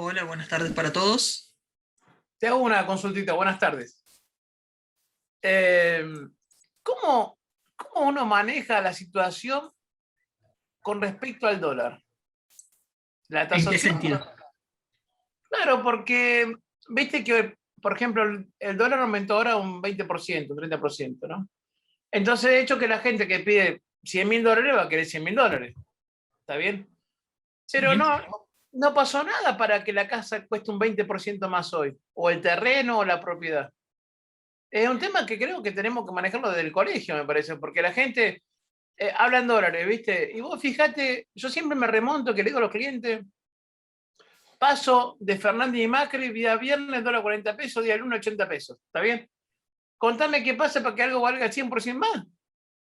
Hola, buenas tardes para todos. Te hago una consultita, buenas tardes. Eh, ¿cómo, ¿Cómo uno maneja la situación con respecto al dólar? La ¿En qué tasación, sentido? claro, porque viste que, por ejemplo, el dólar aumentó ahora un 20%, un 30%, ¿no? Entonces, de hecho, que la gente que pide $100.000 va a querer $100.000, ¿está bien? Pero Sí, no pasó nada para que la casa cueste un 20% más hoy, o el terreno o la propiedad. Es un tema que creo que tenemos que manejarlo desde el colegio, me parece, porque la gente habla en dólares, ¿viste? Y vos fíjate, yo siempre me remonto que le digo a los clientes, paso de Fernández y Macri, día viernes, dólar 40 pesos, día lunes 80 pesos, ¿está bien? Contame qué pasa para que algo valga el 100% más,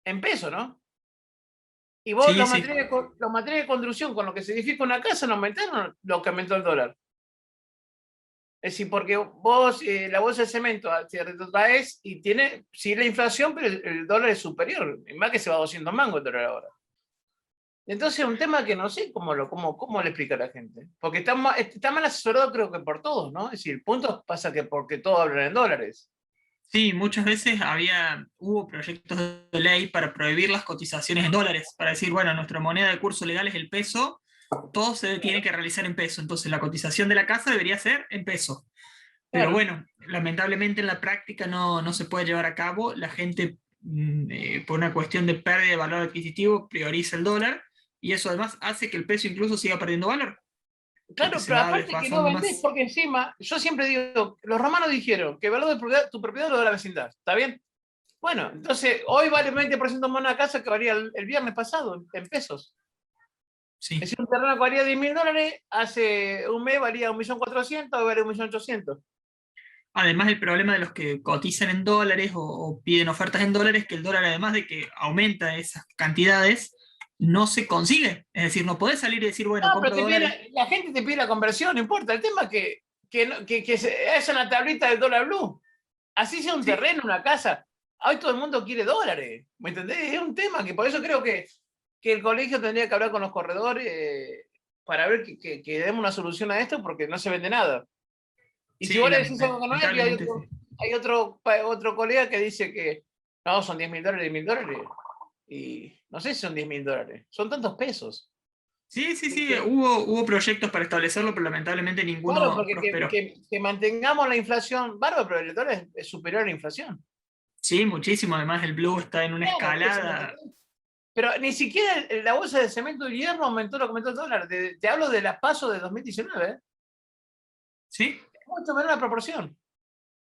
en pesos, ¿no? Y vos, sí, sí. los materiales de construcción con lo que se edifica una casa no aumentaron lo que aumentó el dólar. Es decir, porque vos, la bolsa de cemento, te retrotraes y tiene, sí, la inflación, pero el dólar es superior. Y más que se va a 200 mangos el dólar ahora. Entonces es un tema que no sé cómo le explica a la gente. Porque está mal asesorado creo que por todos, ¿no? Es decir, el punto pasa que porque todos hablan en dólares. Sí, muchas veces hubo proyectos de ley para prohibir las cotizaciones en dólares, para decir, bueno, nuestra moneda de curso legal es el peso, todo se tiene que realizar en peso, entonces la cotización de la casa debería ser en peso. Pero Claro. bueno, lamentablemente en la práctica no se puede llevar a cabo, la gente por una cuestión de pérdida de valor adquisitivo prioriza el dólar y eso además hace que el peso incluso siga perdiendo valor, porque Claro, se pero va aparte que no desfasando vendés, más. porque encima, yo siempre digo, los romanos dijeron que el valor de tu propiedad lo da la vecindad. ¿Está bien? Bueno, entonces hoy vale 20% más una casa que valía el viernes pasado en pesos. Sí. Es decir, un terreno que valía $10.000, hace un mes valía 1.400.000, hoy vale 1.800.000. Además, el problema de los que cotizan en dólares o piden ofertas en dólares, que el dólar, además de que aumenta esas cantidades, no se consigue. Es decir, no podés salir y decir, No, bueno, pero compro dólares. la gente te pide la conversión, no importa. El tema es que es una tablita del dólar blue. Así sea un Sí, terreno, una casa. Hoy todo el mundo quiere dólares. ¿Me entendés? Es un tema que por eso creo que el colegio tendría que hablar con los corredores para ver que demos una solución a esto porque no se vende nada. Y si sí, vos le decís algo que no es, lamentablemente sí. hay otro colega que dice que no, son $10.000, $10.000. Y no sé si son $10.000. Son tantos pesos. Sí, sí, sí, ¿Viste? hubo proyectos para establecerlo, pero lamentablemente Claro, ninguno porque prosperó. que mantengamos la inflación, bárbaro, pero el dólar es superior a la inflación. Sí, muchísimo. Además, el blue está en una Claro, entonces, ¿me escalada. entendés? Pero ni siquiera la bolsa de cemento de hierro aumentó lo que aumentó el dólar. Te hablo de la paso de 2019, ¿eh? Sí, Es mucho menor la proporción.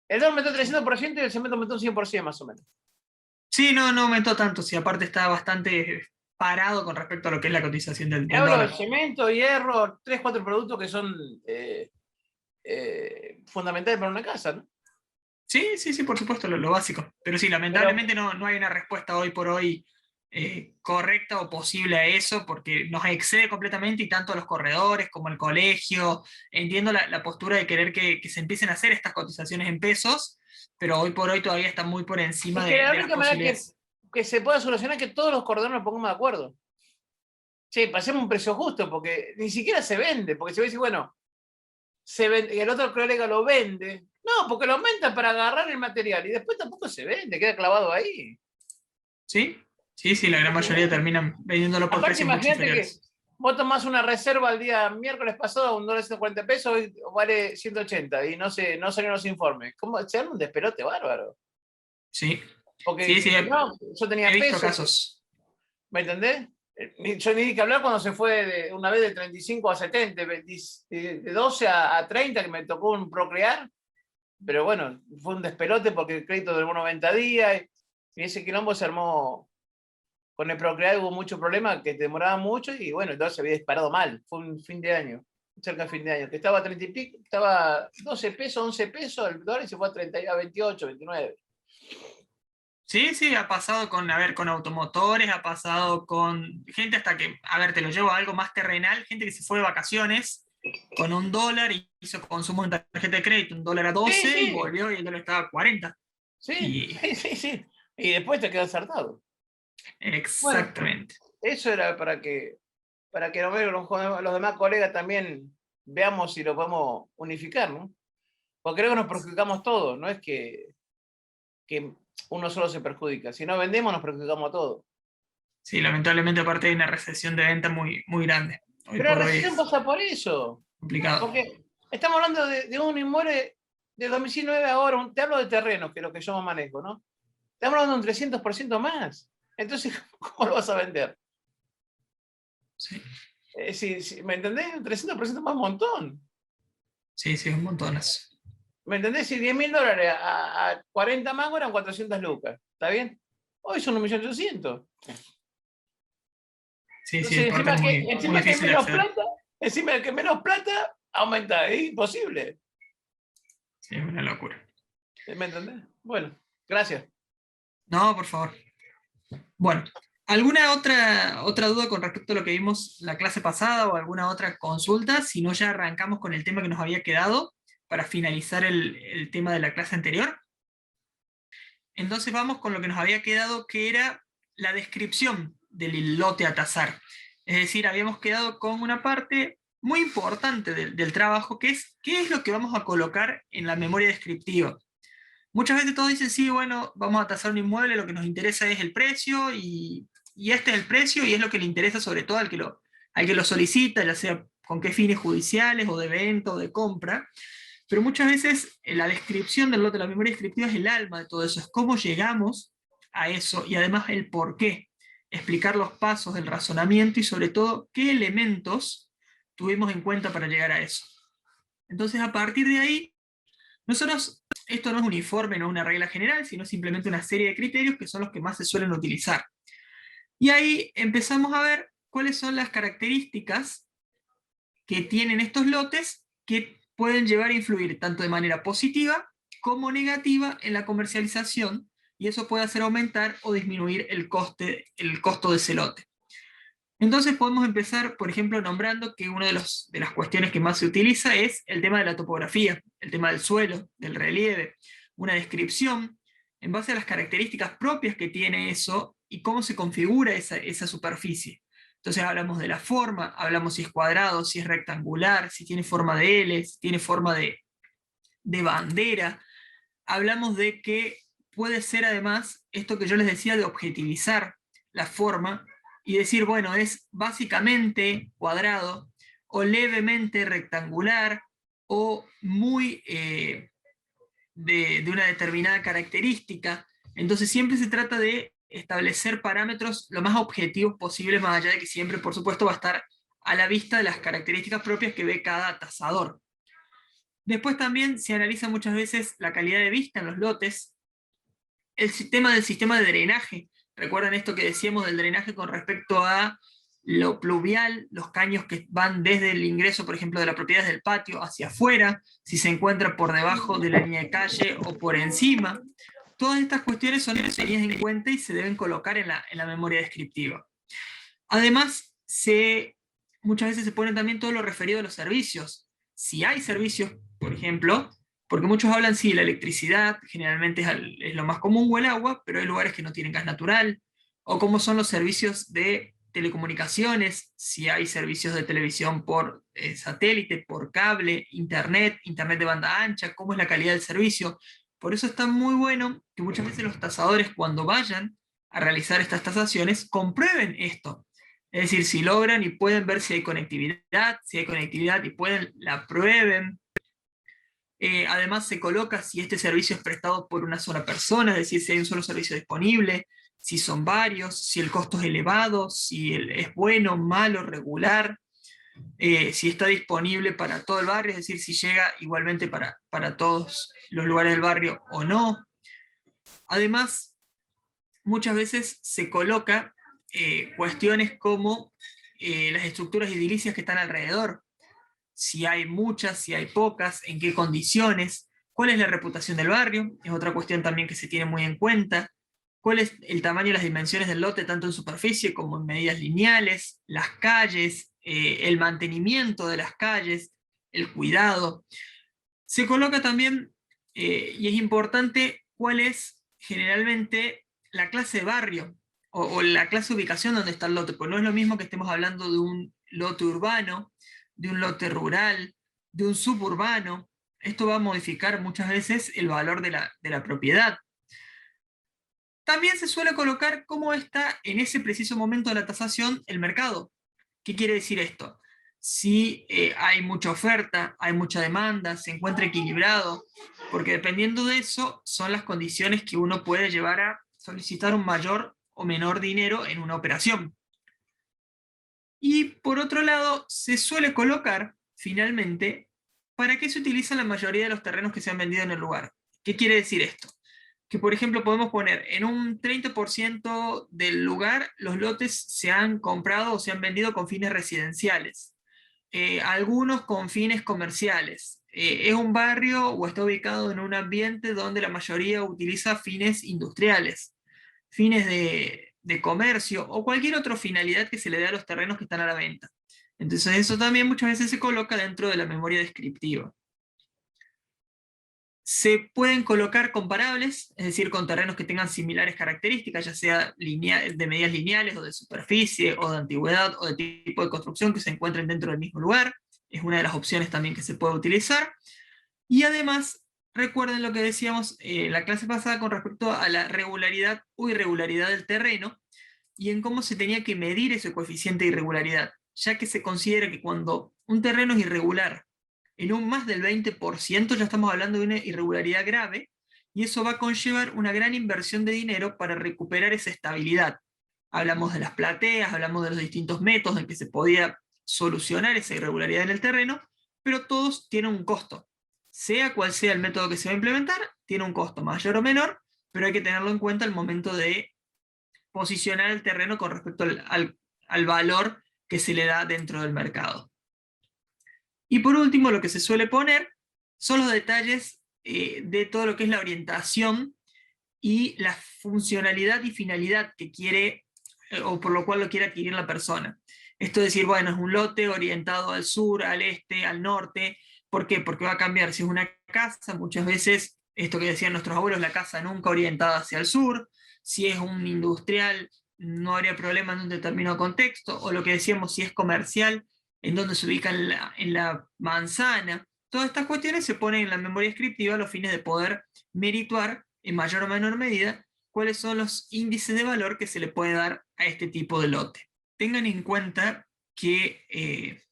El dólar aumentó 300% y el cemento aumentó un 100% más o menos. sí, no aumentó tanto. Sí, aparte está bastante parado con respecto a lo que es la cotización Te del hablo de dólar. cemento, hierro, tres, cuatro productos que son fundamentales para una casa, ¿no? Sí, sí, sí, por supuesto, lo básico. Pero sí, Pero lamentablemente no hay una respuesta hoy por hoy correcta o posible a eso, porque nos excede completamente y tanto los corredores como el colegio. Entiendo la postura de querer que se empiecen a hacer estas cotizaciones en pesos, pero hoy por hoy todavía está muy por encima es que la de las única manera posibilidades. que se pueda solucionar es que todos los corredores nos pongamos de acuerdo. Sí, pasemos un precio justo, porque ni siquiera se vende, porque se ve decir, bueno, se vende, y el otro colega lo vende. No, porque lo aumenta para agarrar el material y después tampoco se vende, queda clavado ahí. ¿Sí? Sí, sí, la gran mayoría terminan vendiéndolo por Aparte, precios mucho imagínate que inferiores. vos tomás una reserva el día miércoles pasado a $1.40, hoy vale 180 y no salieron los informes. ¿Cómo? Se arma un despelote bárbaro. Sí, sí, sí, Porque no, yo he tenía visto pesos, casos. ¿me entendés? Yo ni di que hablar cuando se fue una vez de 35 a 70, de 12 a 30, que me tocó un procrear. Pero bueno, fue un despelote porque el crédito duró 90 días y ese quilombo se armó. Con el Procrear hubo muchos problemas que demoraba mucho y bueno, entonces se había disparado mal. Fue un fin de año, cerca de fin de año, que estaba a 30 y pico, estaba 12 pesos, 11 pesos el dólar y se fue a 30, a 28, 29. Sí, sí, ha pasado con, a ver, con automotores, ha pasado con gente hasta que, a ver, te lo llevo a algo más terrenal, gente que se fue de vacaciones con $1 y hizo consumo en tarjeta de crédito, $1 a Sí, 12 y sí, volvió y el dólar estaba a 40. sí, Y sí, sí, sí. Y después te quedas hartado. Bueno, exactamente. eso era para que los demás colegas también veamos si lo podemos unificar, ¿no? Porque creo que nos perjudicamos todos, no es que uno solo se perjudica. Si no vendemos, nos perjudicamos a todos. Sí, lamentablemente aparte hay una recesión de venta muy, muy grande. Hoy Pero la por hoy recesión es pasa por eso. complicado. Porque estamos hablando de un inmueble de 2019 ahora, te hablo de terrenos, que es lo que yo más manejo, ¿no? Estamos hablando de un 300% más. Entonces, ¿cómo lo vas a vender? Sí, ¿Me entendés? Un 300% más, un montón. sí, sí, un montón eso. ¿Me entendés? Si $10.000 a 40 mangos eran 400 lucas. ¿Está bien? Hoy son 1.800.000. Sí, sí, Entonces, aparte es muy, muy encima que hay difícil de menos acceder. plata, encima de que menos plata, aumenta. Es imposible. Sí, es una locura. ¿Me entendés? Bueno, gracias. No, por favor. Bueno, ¿alguna otra duda con respecto a lo que vimos la clase pasada o alguna otra consulta? Si no, ya arrancamos con el tema que nos había quedado para finalizar el tema de la clase anterior. Entonces vamos con lo que nos había quedado, que era la descripción del lote a tasar. Es decir, habíamos quedado con una parte muy importante del trabajo, que es qué es lo que vamos a colocar en la memoria descriptiva. Muchas veces todos dicen, sí, bueno, vamos a tasar un inmueble, lo que nos interesa es el precio y este es el precio y es lo que le interesa sobre todo al que lo solicita, ya sea con qué fines judiciales o de venta o de compra. Pero muchas veces la descripción del lote, la memoria descriptiva es el alma de todo eso, es cómo llegamos a eso y además el por qué, explicar los pasos del razonamiento y sobre todo qué elementos tuvimos en cuenta para llegar a eso. Entonces, a partir de ahí, nosotros, esto no es uniforme, no es una regla general, sino simplemente una serie de criterios que son los que más se suelen utilizar. Y ahí empezamos a ver cuáles son las características que tienen estos lotes que pueden llevar a influir tanto de manera positiva como negativa en la comercialización, y eso puede hacer aumentar o disminuir el costo de ese lote. Entonces podemos empezar, por ejemplo, nombrando que una de las cuestiones que más se utiliza es el tema de la topografía, el tema del suelo, del relieve, una descripción en base a las características propias que tiene eso y cómo se configura esa superficie. Entonces hablamos de la forma, hablamos si es cuadrado, si es rectangular, si tiene forma de L, si tiene forma de bandera. Hablamos de que puede ser además esto que yo les decía de objetivizar la forma y decir, bueno, es básicamente cuadrado o levemente rectangular o muy de una determinada característica. Entonces siempre se trata de establecer parámetros lo más objetivos posibles, más allá de que siempre, por supuesto, va a estar a la vista de las características propias que ve cada tasador. Después también se analiza muchas veces la calidad de vista en los lotes, el sistema de drenaje. ¿Recuerdan esto que decíamos del drenaje con respecto a lo pluvial, los caños que van desde el ingreso, por ejemplo, de la propiedad del patio hacia afuera, si se encuentra por debajo de la línea de calle o por encima? Todas estas cuestiones son tenidas en cuenta y se deben colocar en la memoria descriptiva. Además, muchas veces se pone también todo lo referido a los servicios. Si hay servicios, por ejemplo, porque muchos hablan, sí, la electricidad generalmente es lo más común, o el agua, pero hay lugares que no tienen gas natural, o cómo son los servicios de telecomunicaciones, si hay servicios de televisión por satélite, por cable, internet de banda ancha, cómo es la calidad del servicio. Por eso está muy bueno que muchas veces los tasadores, cuando vayan a realizar estas tasaciones, comprueben esto. Es decir, si logran y pueden ver si hay conectividad y pueden, la prueben. Además se coloca si este servicio es prestado por una sola persona, es decir, si hay un solo servicio disponible, si son varios, si el costo es elevado, si es bueno, malo, regular, si está disponible para todo el barrio, es decir, si llega igualmente para todos los lugares del barrio o no. Además, muchas veces se coloca cuestiones como las estructuras edilicias que están alrededor, si hay muchas, si hay pocas, en qué condiciones, cuál es la reputación del barrio, es otra cuestión también que se tiene muy en cuenta, cuál es el tamaño y las dimensiones del lote, tanto en superficie como en medidas lineales, las calles, el mantenimiento de las calles, el cuidado. Se coloca también, y es importante, cuál es generalmente la clase de barrio o la clase de ubicación donde está el lote, porque no es lo mismo que estemos hablando de un lote urbano, de un lote rural, de un suburbano. Esto va a modificar muchas veces el valor de la propiedad. También se suele colocar cómo está en ese preciso momento de la tasación el mercado. ¿Qué quiere decir esto? Si hay mucha oferta, hay mucha demanda, se encuentra equilibrado, porque dependiendo de eso son las condiciones que uno puede llevar a solicitar un mayor o menor dinero en una operación. Y por otro lado, se suele colocar, finalmente, para qué se utilizan la mayoría de los terrenos que se han vendido en el lugar. ¿Qué quiere decir esto? Que, por ejemplo, podemos poner en un 30% del lugar los lotes se han comprado o se han vendido con fines residenciales, algunos con fines comerciales. Es un barrio o está ubicado en un ambiente donde la mayoría utiliza fines industriales, fines de comercio o cualquier otra finalidad que se le dé a los terrenos que están a la venta. Entonces eso también muchas veces se coloca dentro de la memoria descriptiva. Se pueden colocar comparables, es decir, con terrenos que tengan similares características, ya sea de medidas lineales o de superficie o de antigüedad o de tipo de construcción que se encuentren dentro del mismo lugar. Es una de las opciones también que se puede utilizar. Y además, recuerden lo que decíamos en la clase pasada con respecto a la regularidad o irregularidad del terreno y en cómo se tenía que medir ese coeficiente de irregularidad, ya que se considera que cuando un terreno es irregular en un más del 20%, ya estamos hablando de una irregularidad grave, y eso va a conllevar una gran inversión de dinero para recuperar esa estabilidad. Hablamos de las plateas, hablamos de los distintos métodos en que se podía solucionar esa irregularidad en el terreno, pero todos tienen un costo. Sea cual sea el método que se va a implementar, tiene un costo mayor o menor, pero hay que tenerlo en cuenta al momento de posicionar el terreno con respecto al valor que se le da dentro del mercado. Y por último, lo que se suele poner son los detalles de todo lo que es la orientación y la funcionalidad y finalidad que quiere o por lo cual lo quiere adquirir la persona. Esto es decir, bueno, es un lote orientado al sur, al este, al norte. ¿Por qué? Porque va a cambiar. Si es una casa, muchas veces, esto que decían nuestros abuelos, la casa nunca orientada hacia el sur. Si es un industrial, no habría problema en un determinado contexto. O lo que decíamos, si es comercial, en donde se ubica en la manzana. Todas estas cuestiones se ponen en la memoria descriptiva a los fines de poder merituar en mayor o menor medida cuáles son los índices de valor que se le puede dar a este tipo de lote. Tengan en cuenta que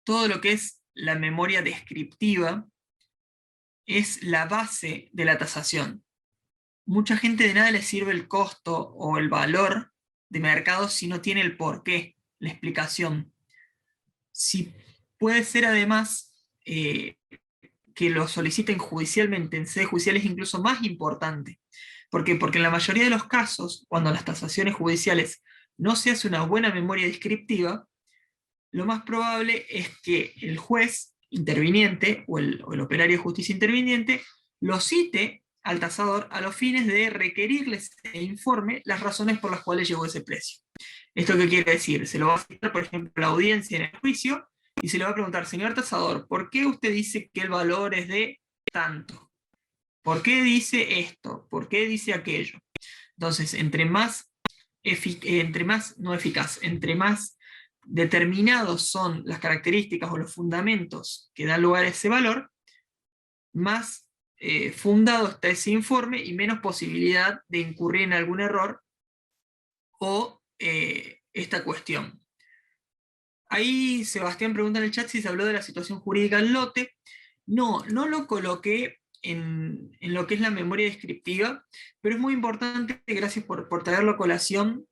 todo lo que es la memoria descriptiva es la base de la tasación. Mucha gente de nada le sirve el costo o el valor de mercado si no tiene el porqué, la explicación. Si puede ser además que lo soliciten judicialmente, en sede judicial es incluso más importante. ¿Por qué? Porque en la mayoría de los casos, cuando en las tasaciones judiciales no se hace una buena memoria descriptiva, lo más probable es que el juez interviniente o el operario de justicia interviniente lo cite al tasador a los fines de requerirles e informe las razones por las cuales llegó ese precio. ¿Esto qué quiere decir? Se lo va a citar, por ejemplo, a la audiencia en el juicio y se le va a preguntar, señor tasador, ¿por qué usted dice que el valor es de tanto? ¿Por qué dice esto? ¿Por qué dice aquello? Entonces, entre más determinados son las características o los fundamentos que dan lugar a ese valor, más fundado está ese informe y menos posibilidad de incurrir en algún error o esta cuestión. Ahí Sebastián pregunta en el chat si se habló de la situación jurídica del lote. No, no lo coloqué en lo que es la memoria descriptiva, pero es muy importante, gracias por traerlo a colación,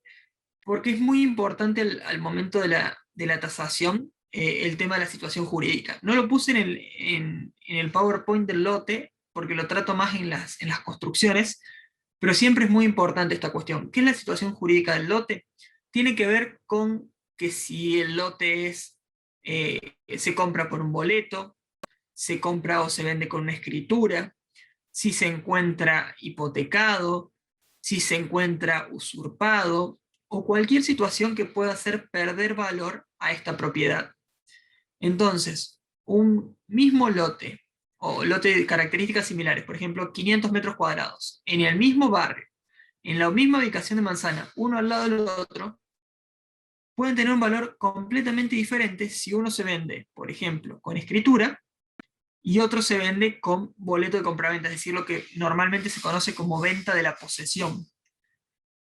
porque es muy importante al momento de la tasación el tema de la situación jurídica. No lo puse en el PowerPoint del lote, porque lo trato más en las construcciones, pero siempre es muy importante esta cuestión. ¿Qué es la situación jurídica del lote? Tiene que ver con que si el lote se compra por un boleto, se compra o se vende con una escritura, si se encuentra hipotecado, si se encuentra usurpado, o cualquier situación que pueda hacer perder valor a esta propiedad. Entonces, un mismo lote, o lote de características similares, por ejemplo, 500 metros cuadrados, en el mismo barrio, en la misma ubicación de manzana, uno al lado del otro, pueden tener un valor completamente diferente si uno se vende por ejemplo, con escritura, y otro se vende con boleto de compraventa, es decir, lo que normalmente se conoce como venta de la posesión.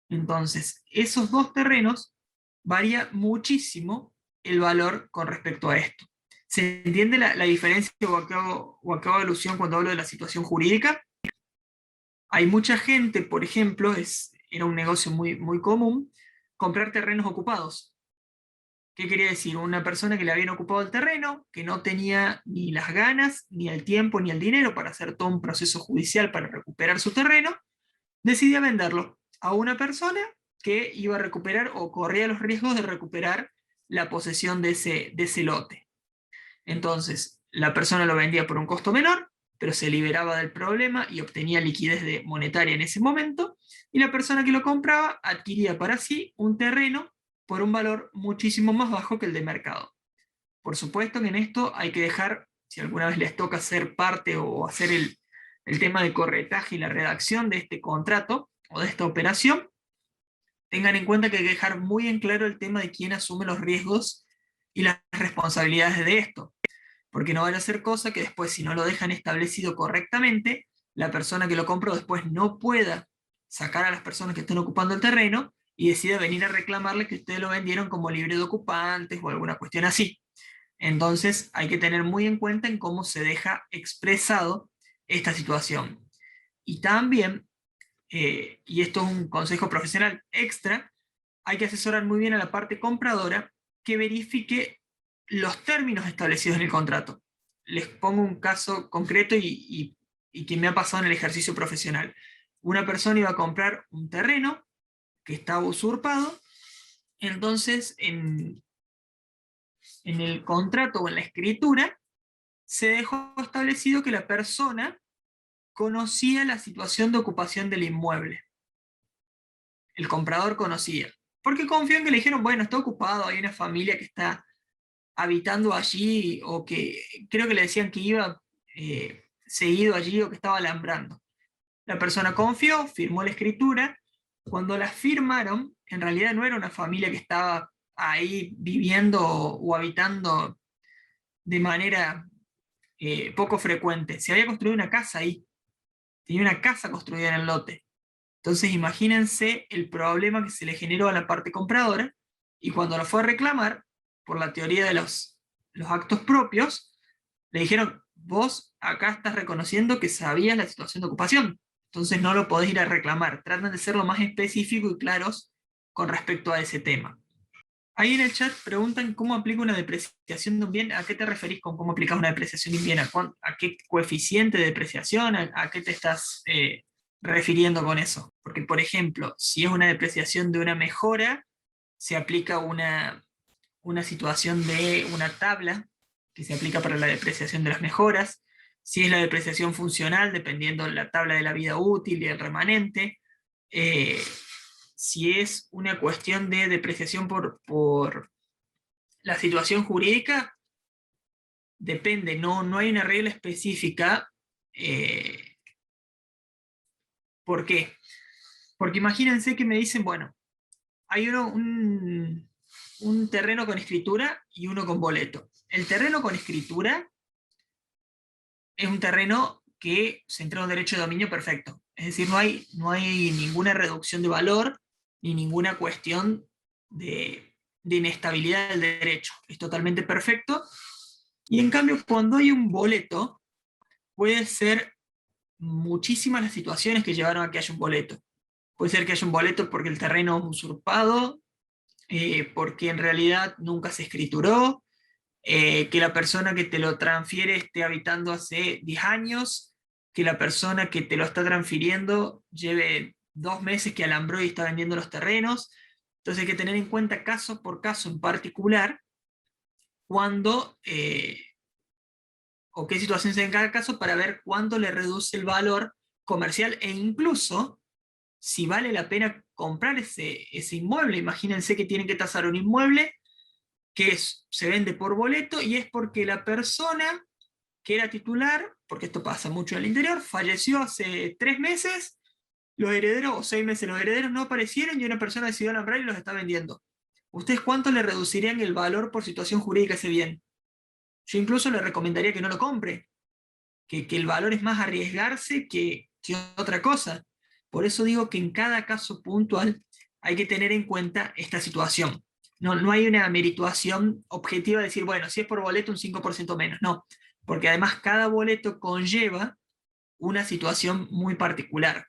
Entonces, esos dos terrenos varía muchísimo el valor con respecto a esto. ¿Se entiende la diferencia o a qué hago alusión cuando hablo de la situación jurídica? Hay mucha gente, por ejemplo, era un negocio muy común, comprar terrenos ocupados. ¿Qué quería decir? Una persona que le habían ocupado el terreno, que no tenía ni las ganas, ni el tiempo, ni el dinero para hacer todo un proceso judicial para recuperar su terreno, decidía venderlo a una persona que iba a recuperar o corría los riesgos de recuperar la posesión de ese lote. Entonces, la persona lo vendía por un costo menor, pero se liberaba del problema y obtenía liquidez monetaria en ese momento, y la persona que lo compraba adquiría para sí un terreno por un valor muchísimo más bajo que el de mercado. Por supuesto que en esto hay que dejar, si alguna vez les toca ser parte o hacer el tema de corretaje y la redacción de este contrato o de esta operación, tengan en cuenta que hay que dejar muy en claro el tema de quién asume los riesgos y las responsabilidades de esto, porque no vaya a ser cosa que después, si no lo dejan establecido correctamente, la persona que lo compró después no pueda sacar a las personas que estén ocupando el terreno y decida venir a reclamarle que ustedes lo vendieron como libre de ocupantes o alguna cuestión así. Entonces hay que tener muy en cuenta en cómo se deja expresado esta situación. Y también, y esto es un consejo profesional extra, hay que asesorar muy bien a la parte compradora que verifique los términos establecidos en el contrato. Les pongo un caso concreto y que me ha pasado en el ejercicio profesional. Una persona iba a comprar un terreno que estaba usurpado, entonces en el contrato o en la escritura se dejó establecido que la persona conocía la situación de ocupación del inmueble. El comprador conocía. Porque confió en que le dijeron, bueno, está ocupado, hay una familia que está habitando allí, o que creo que le decían que iba seguido allí o que estaba alambrando. La persona confió, firmó la escritura. Cuando la firmaron, en realidad no era una familia que estaba ahí viviendo o habitando de manera poco frecuente. Se había construido una casa ahí, tenía una casa construida en el lote. Entonces imagínense el problema que se le generó a la parte compradora, y cuando lo fue a reclamar, por la teoría de los actos propios, le dijeron, vos acá estás reconociendo que sabías la situación de ocupación, entonces no lo podés ir a reclamar. Tratan de ser lo más específico y claros con respecto a ese tema. Ahí en el chat preguntan cómo aplica una depreciación de un bien. ¿A qué te referís con cómo aplicas una depreciación de un bien? ¿A qué coeficiente de depreciación? ¿A qué te estás refiriendo con eso? Porque, por ejemplo, si es una depreciación de una mejora, se aplica una situación de una tabla que se aplica para la depreciación de las mejoras. Si es la depreciación funcional, dependiendo de la tabla de la vida útil y el remanente. Eh, si es una cuestión de depreciación por la situación jurídica, depende, no hay una regla específica. ¿Por qué? Porque imagínense que me dicen, bueno, hay un terreno con escritura y uno con boleto. El terreno con escritura es un terreno que se entrega un derecho de dominio perfecto. Es decir, no hay ninguna reducción de valor ni ninguna cuestión de inestabilidad del derecho. Es totalmente perfecto. Y en cambio, cuando hay un boleto, puede ser muchísimas las situaciones que llevaron a que haya un boleto. Puede ser que haya un boleto porque el terreno es usurpado, porque en realidad nunca se escrituró, que la persona que te lo transfiere esté habitando hace 10 años, que la persona que te lo está transfiriendo lleve 2 meses que alambró y está vendiendo los terrenos. Entonces hay que tener en cuenta caso por caso en particular cuándo o qué situación se da en cada caso para ver cuánto le reduce el valor comercial e incluso si vale la pena comprar ese inmueble. Imagínense que tienen que tasar un inmueble se vende por boleto y es porque la persona que era titular, porque esto pasa mucho en el interior, falleció hace 3 meses, los herederos, o 6 meses, los herederos no aparecieron y una persona decidió alambrar y los está vendiendo. ¿Ustedes cuánto le reducirían el valor por situación jurídica a ese bien? yo incluso le recomendaría que no lo compre, que el valor es más arriesgarse que otra cosa. Por eso digo que en cada caso puntual hay que tener en cuenta esta situación. No hay una merituación objetiva de decir, bueno, si es por boleto un 5% menos, no, porque además cada boleto conlleva una situación muy particular.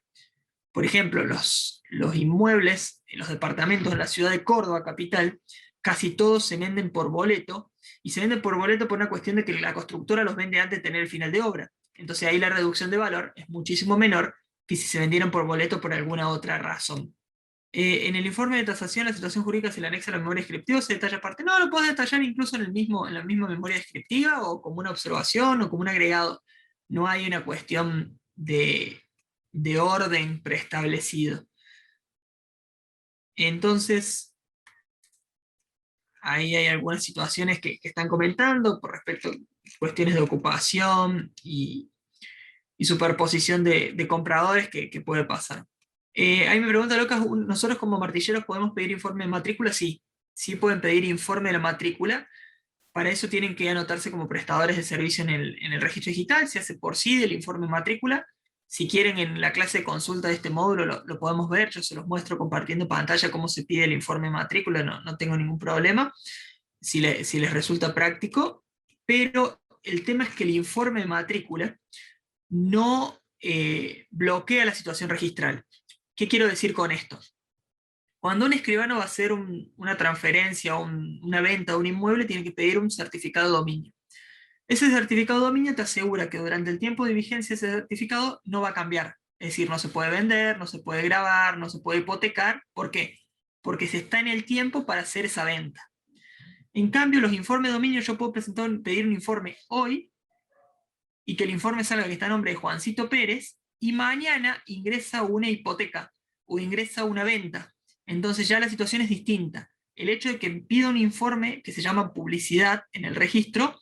Por ejemplo, los inmuebles, los departamentos en la ciudad de Córdoba, capital, casi todos se venden por boleto, y se venden por boleto por una cuestión de que la constructora los vende antes de tener el final de obra. Entonces ahí la reducción de valor es muchísimo menor que si se vendieron por boleto por alguna otra razón. En el informe de tasación, la situación jurídica se le anexa a la memoria descriptiva, se detalla aparte. No, lo puedes detallar incluso en la misma memoria descriptiva, o como una observación, o como un agregado. No hay una cuestión de orden preestablecido. Entonces, ahí hay algunas situaciones que están comentando por respecto a cuestiones de ocupación y superposición de compradores que puede pasar. Ahí me pregunta Lucas, ¿nosotros como martilleros podemos pedir informe de matrícula? Sí, sí pueden pedir informe de la matrícula. Para eso tienen que anotarse como prestadores de servicio en el registro digital, se hace por sí el informe de matrícula. Si quieren, en la clase de consulta de este módulo lo podemos ver, yo se los muestro compartiendo pantalla cómo se pide el informe de matrícula, no tengo ningún problema, si les resulta práctico, pero el tema es que el informe de matrícula no bloquea la situación registral. ¿Qué quiero decir con esto? Cuando un escribano va a hacer una transferencia o una venta de un inmueble, tiene que pedir un certificado de dominio. Ese certificado de dominio te asegura que durante el tiempo de vigencia ese certificado no va a cambiar. Es decir, no se puede vender, no se puede grabar, no se puede hipotecar. ¿Por qué? Porque se está en el tiempo para hacer esa venta. En cambio, los informes de dominio, yo puedo pedir un informe hoy y que el informe salga que está a nombre de Juancito Pérez, y mañana ingresa una hipoteca o ingresa una venta. Entonces ya la situación es distinta. El hecho de que pida un informe que se llama publicidad en el registro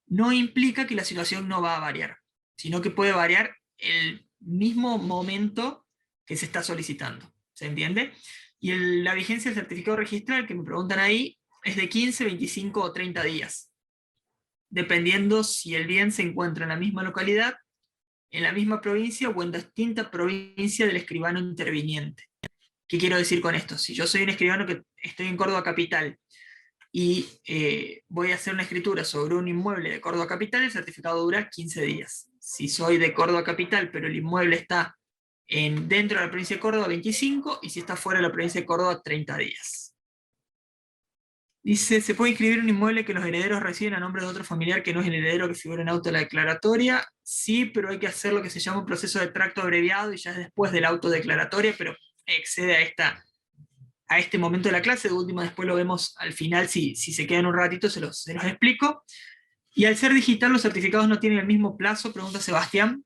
no implica que la situación no va a variar, sino que puede variar el mismo momento que se está solicitando. ¿Se entiende? Y la vigencia del certificado registral, que me preguntan ahí, es de 15, 25 o 30 días, dependiendo si el bien se encuentra en la misma localidad, en la misma provincia o en distinta provincia del escribano interviniente. ¿Qué quiero decir con esto? Si yo soy un escribano que estoy en Córdoba Capital y voy a hacer una escritura sobre un inmueble de Córdoba Capital, el certificado dura 15 días. Si soy de Córdoba Capital, pero el inmueble está dentro de la provincia de Córdoba, 25, y si está fuera de la provincia de Córdoba, 30 días. Dice, ¿se puede inscribir un inmueble que los herederos reciben a nombre de otro familiar que no es el heredero que figura en auto de la declaratoria? Sí, pero hay que hacer lo que se llama un proceso de tracto abreviado y ya es después del auto declaratoria, pero excede a este momento de la clase. De última, después lo vemos al final, si se quedan un ratito se los explico. Y al ser digital, los certificados no tienen el mismo plazo, pregunta Sebastián.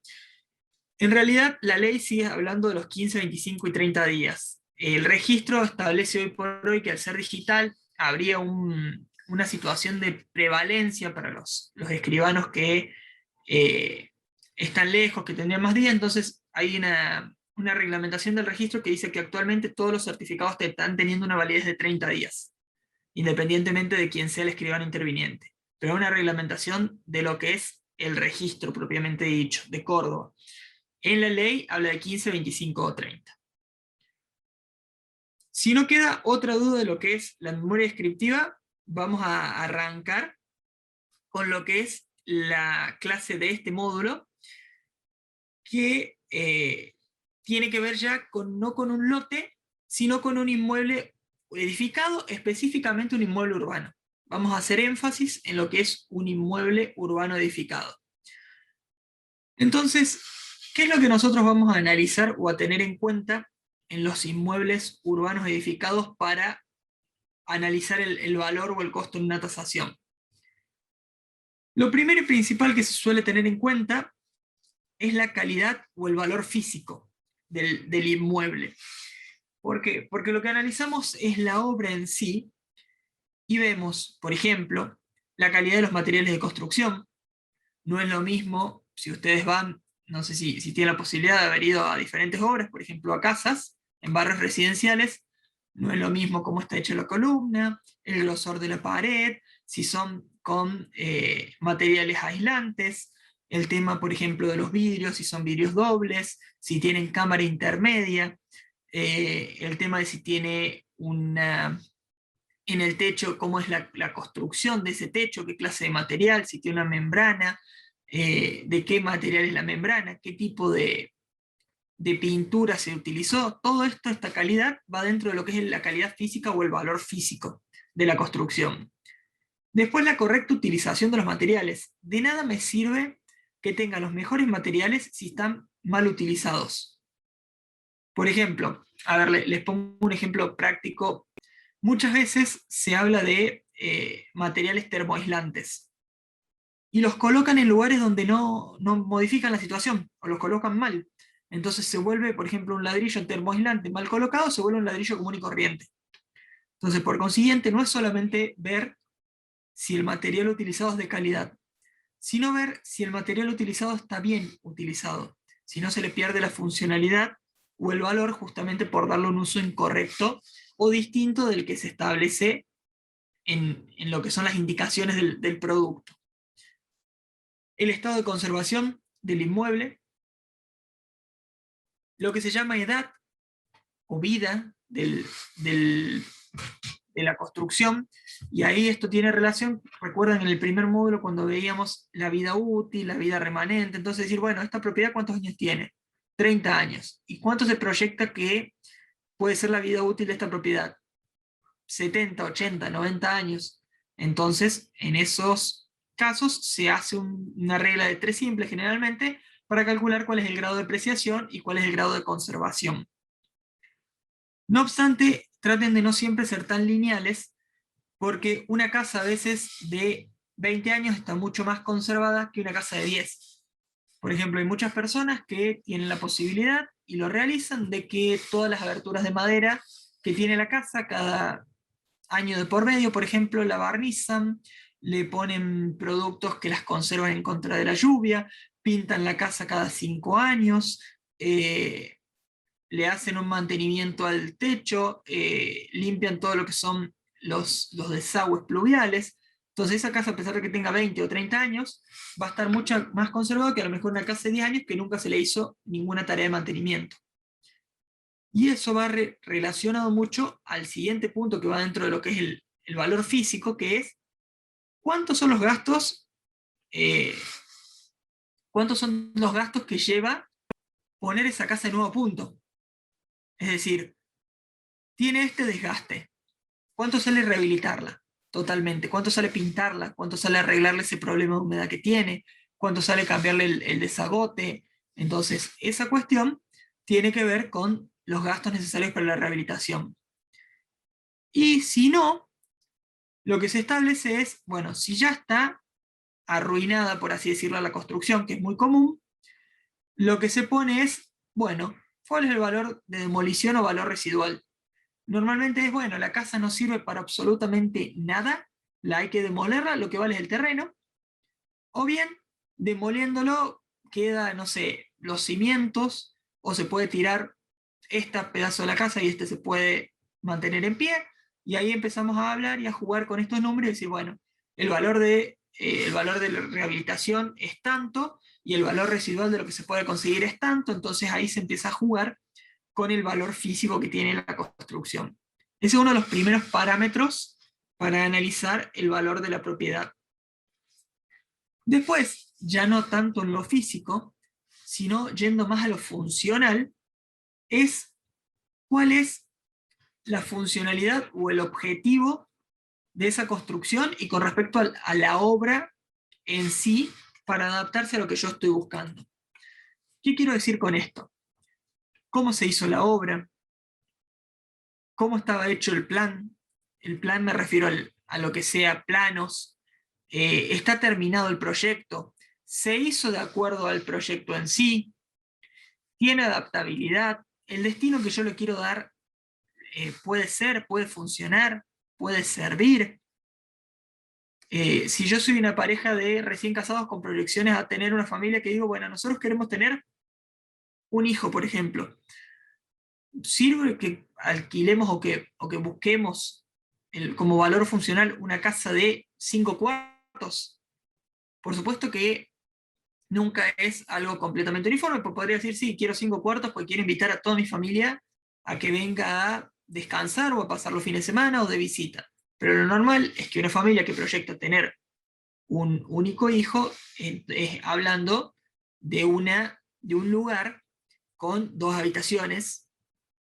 En realidad, la ley sigue hablando de los 15, 25 y 30 días. El registro establece hoy por hoy que al ser digital habría una situación de prevalencia para los escribanos que están lejos, que tendrían más días. Entonces hay una reglamentación del registro que dice que actualmente todos los certificados están teniendo una validez de 30 días, independientemente de quién sea el escribano interviniente. Pero hay una reglamentación de lo que es el registro propiamente dicho, de Córdoba. En la ley habla de 15, 25 o 30. Si no queda otra duda de lo que es la memoria descriptiva, vamos a arrancar con lo que es la clase de este módulo, que tiene que ver ya no con un lote, sino con un inmueble edificado, específicamente un inmueble urbano. Vamos a hacer énfasis en lo que es un inmueble urbano edificado. Entonces, ¿qué es lo que nosotros vamos a analizar o a tener en cuenta en los inmuebles urbanos edificados para analizar el valor o el costo en una tasación? Lo primero y principal que se suele tener en cuenta es la calidad o el valor físico del inmueble. ¿Por qué? Porque lo que analizamos es la obra en sí y vemos, por ejemplo, la calidad de los materiales de construcción. No es lo mismo si ustedes van, no sé si tienen la posibilidad de haber ido a diferentes obras, por ejemplo a casas, en barrios residenciales, no es lo mismo cómo está hecha la columna, el grosor de la pared, si son con materiales aislantes, el tema, por ejemplo, de los vidrios, si son vidrios dobles, si tienen cámara intermedia, el tema de si tiene una, en el techo, cómo es la construcción de ese techo, qué clase de material, si tiene una membrana, de qué material es la membrana, qué tipo de pintura se utilizó. Todo esto, esta calidad, va dentro de lo que es la calidad física o el valor físico de la construcción. Después, la correcta utilización de los materiales. De nada me sirve que tenga los mejores materiales si están mal utilizados. Por ejemplo, a ver, les pongo un ejemplo práctico. Muchas veces se habla de materiales termoaislantes y los colocan en lugares donde no modifican la situación o los colocan mal. Entonces se vuelve, por ejemplo, un ladrillo termoaislante mal colocado, se vuelve un ladrillo común y corriente. Entonces, por consiguiente, no es solamente ver si el material utilizado es de calidad, sino ver si el material utilizado está bien utilizado, si no se le pierde la funcionalidad o el valor justamente por darle un uso incorrecto o distinto del que se establece en lo que son las indicaciones del producto. El estado de conservación del inmueble, lo que se llama edad o vida de la construcción, y ahí esto tiene relación, recuerdan en el primer módulo cuando veíamos la vida útil, la vida remanente, entonces decir, bueno, esta propiedad ¿cuántos años tiene? 30 años. ¿Y cuánto se proyecta que puede ser la vida útil de esta propiedad? 70, 80, 90 años. Entonces, en esos casos se hace una regla de 3 simples generalmente para calcular cuál es el grado de depreciación y cuál es el grado de conservación. No obstante, traten de no siempre ser tan lineales, porque una casa a veces de 20 años está mucho más conservada que una casa de 10. Por ejemplo, hay muchas personas que tienen la posibilidad y lo realizan de que todas las aberturas de madera que tiene la casa, cada año de por medio, por ejemplo, la barnizan, le ponen productos que las conservan en contra de la lluvia, pintan la casa cada 5 años, le hacen un mantenimiento al techo, limpian todo lo que son los desagües pluviales. Entonces esa casa, a pesar de que tenga 20 o 30 años, va a estar mucho más conservada que a lo mejor una casa de 10 años que nunca se le hizo ninguna tarea de mantenimiento. Y eso va relacionado mucho al siguiente punto que va dentro de lo que es el valor físico, que es cuántos son los gastos, eh, cuántos son los gastos que lleva poner esa casa de nuevo a punto. Es decir, tiene este desgaste. ¿Cuánto sale rehabilitarla totalmente? ¿Cuánto sale pintarla? ¿Cuánto sale arreglarle ese problema de humedad que tiene? ¿Cuánto sale cambiarle el desagote? Entonces, esa cuestión tiene que ver con los gastos necesarios para la rehabilitación. Y si no, lo que se establece es, bueno, si ya está arruinada, por así decirlo, la construcción, que es muy común, lo que se pone es, bueno, ¿cuál es el valor de demolición o valor residual? Normalmente es, bueno, la casa no sirve para absolutamente nada, la hay que demolerla, lo que vale es el terreno, o bien, demoliéndolo, queda, no sé, los cimientos, o se puede tirar este pedazo de la casa y este se puede mantener en pie, y ahí empezamos a hablar y a jugar con estos números y decir, bueno, el valor de la rehabilitación es tanto, y el valor residual de lo que se puede conseguir es tanto, entonces ahí se empieza a jugar con el valor físico que tiene la construcción. Ese es uno de los primeros parámetros para analizar el valor de la propiedad. Después, ya no tanto en lo físico, sino yendo más a lo funcional, es cuál es la funcionalidad o el objetivo de esa construcción y con respecto a la obra en sí para adaptarse a lo que yo estoy buscando. ¿Qué quiero decir con esto? ¿Cómo se hizo la obra? ¿Cómo estaba hecho el plan? El plan me refiero a lo que sea planos. ¿Está terminado el proyecto? ¿Se hizo de acuerdo al proyecto en sí? ¿Tiene adaptabilidad? ¿El destino que yo le quiero dar puede ser, puede funcionar, puede servir? Si yo soy una pareja de recién casados con proyecciones a tener una familia que digo, bueno, nosotros queremos tener un hijo, por ejemplo, ¿sirve que alquilemos o que busquemos como valor funcional una casa de 5 cuartos? cuartos. Por supuesto que nunca es algo completamente uniforme, porque podría decir, sí, quiero 5 cuartos porque quiero invitar a toda mi familia a que venga a descansar o a pasar los fines de semana o de visita. Pero lo normal es que una familia que proyecta tener un único hijo, es hablando de un lugar con 2 habitaciones,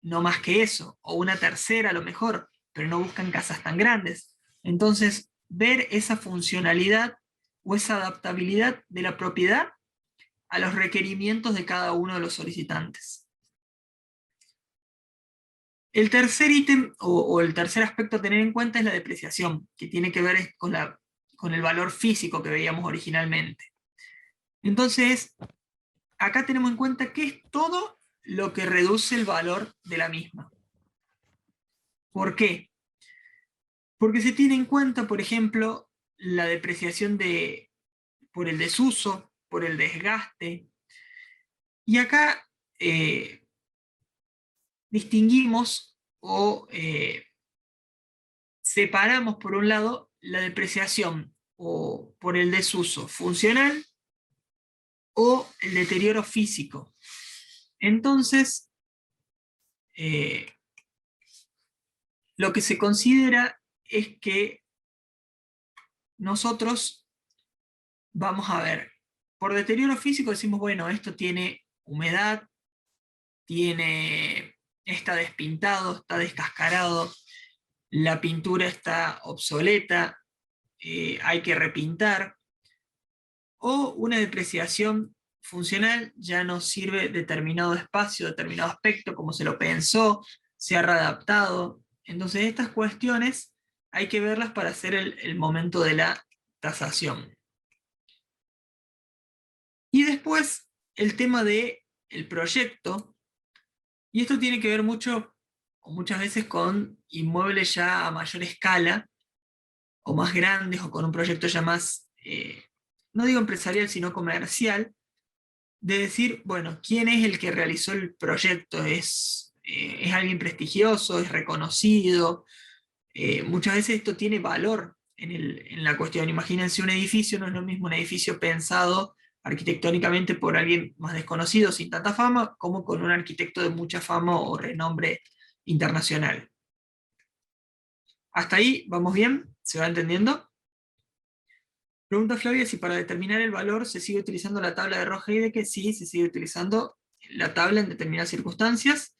no más que eso, o una tercera a lo mejor, pero no buscan casas tan grandes. Entonces, ver esa funcionalidad o esa adaptabilidad de la propiedad a los requerimientos de cada uno de los solicitantes. El tercer ítem o el tercer aspecto a tener en cuenta es la depreciación, que tiene que ver con el valor físico que veíamos originalmente. Entonces, acá tenemos en cuenta que es todo lo que reduce el valor de la misma. ¿Por qué? Porque se tiene en cuenta, por ejemplo, la depreciación por el desuso, por el desgaste. Y acá distinguimos o separamos, por un lado, la depreciación o por el desuso funcional o el deterioro físico. Entonces, lo que se considera es que nosotros vamos a ver, por deterioro físico decimos, bueno, esto tiene humedad, está despintado, está descascarado, la pintura está obsoleta, hay que repintar, o una depreciación funcional, ya no sirve determinado espacio, determinado aspecto, como se lo pensó, se ha readaptado. Entonces estas cuestiones hay que verlas para hacer el momento de la tasación. Y después el tema del proyecto, y esto tiene que ver mucho, o muchas veces, con inmuebles ya a mayor escala, o más grandes, o con un proyecto ya más, no digo empresarial, sino comercial, de decir, bueno, ¿quién es el que realizó el proyecto? ¿Es alguien prestigioso? ¿Es reconocido? Muchas veces esto tiene valor en la cuestión. Imagínense un edificio, no es lo mismo un edificio pensado arquitectónicamente por alguien más desconocido, sin tanta fama, como con un arquitecto de mucha fama o renombre internacional. ¿Hasta ahí vamos bien? ¿Se va entendiendo? Pregunta Flavia si para determinar el valor se sigue utilizando la tabla de Roja-Heidecke. Sí, se sigue utilizando la tabla en determinadas circunstancias.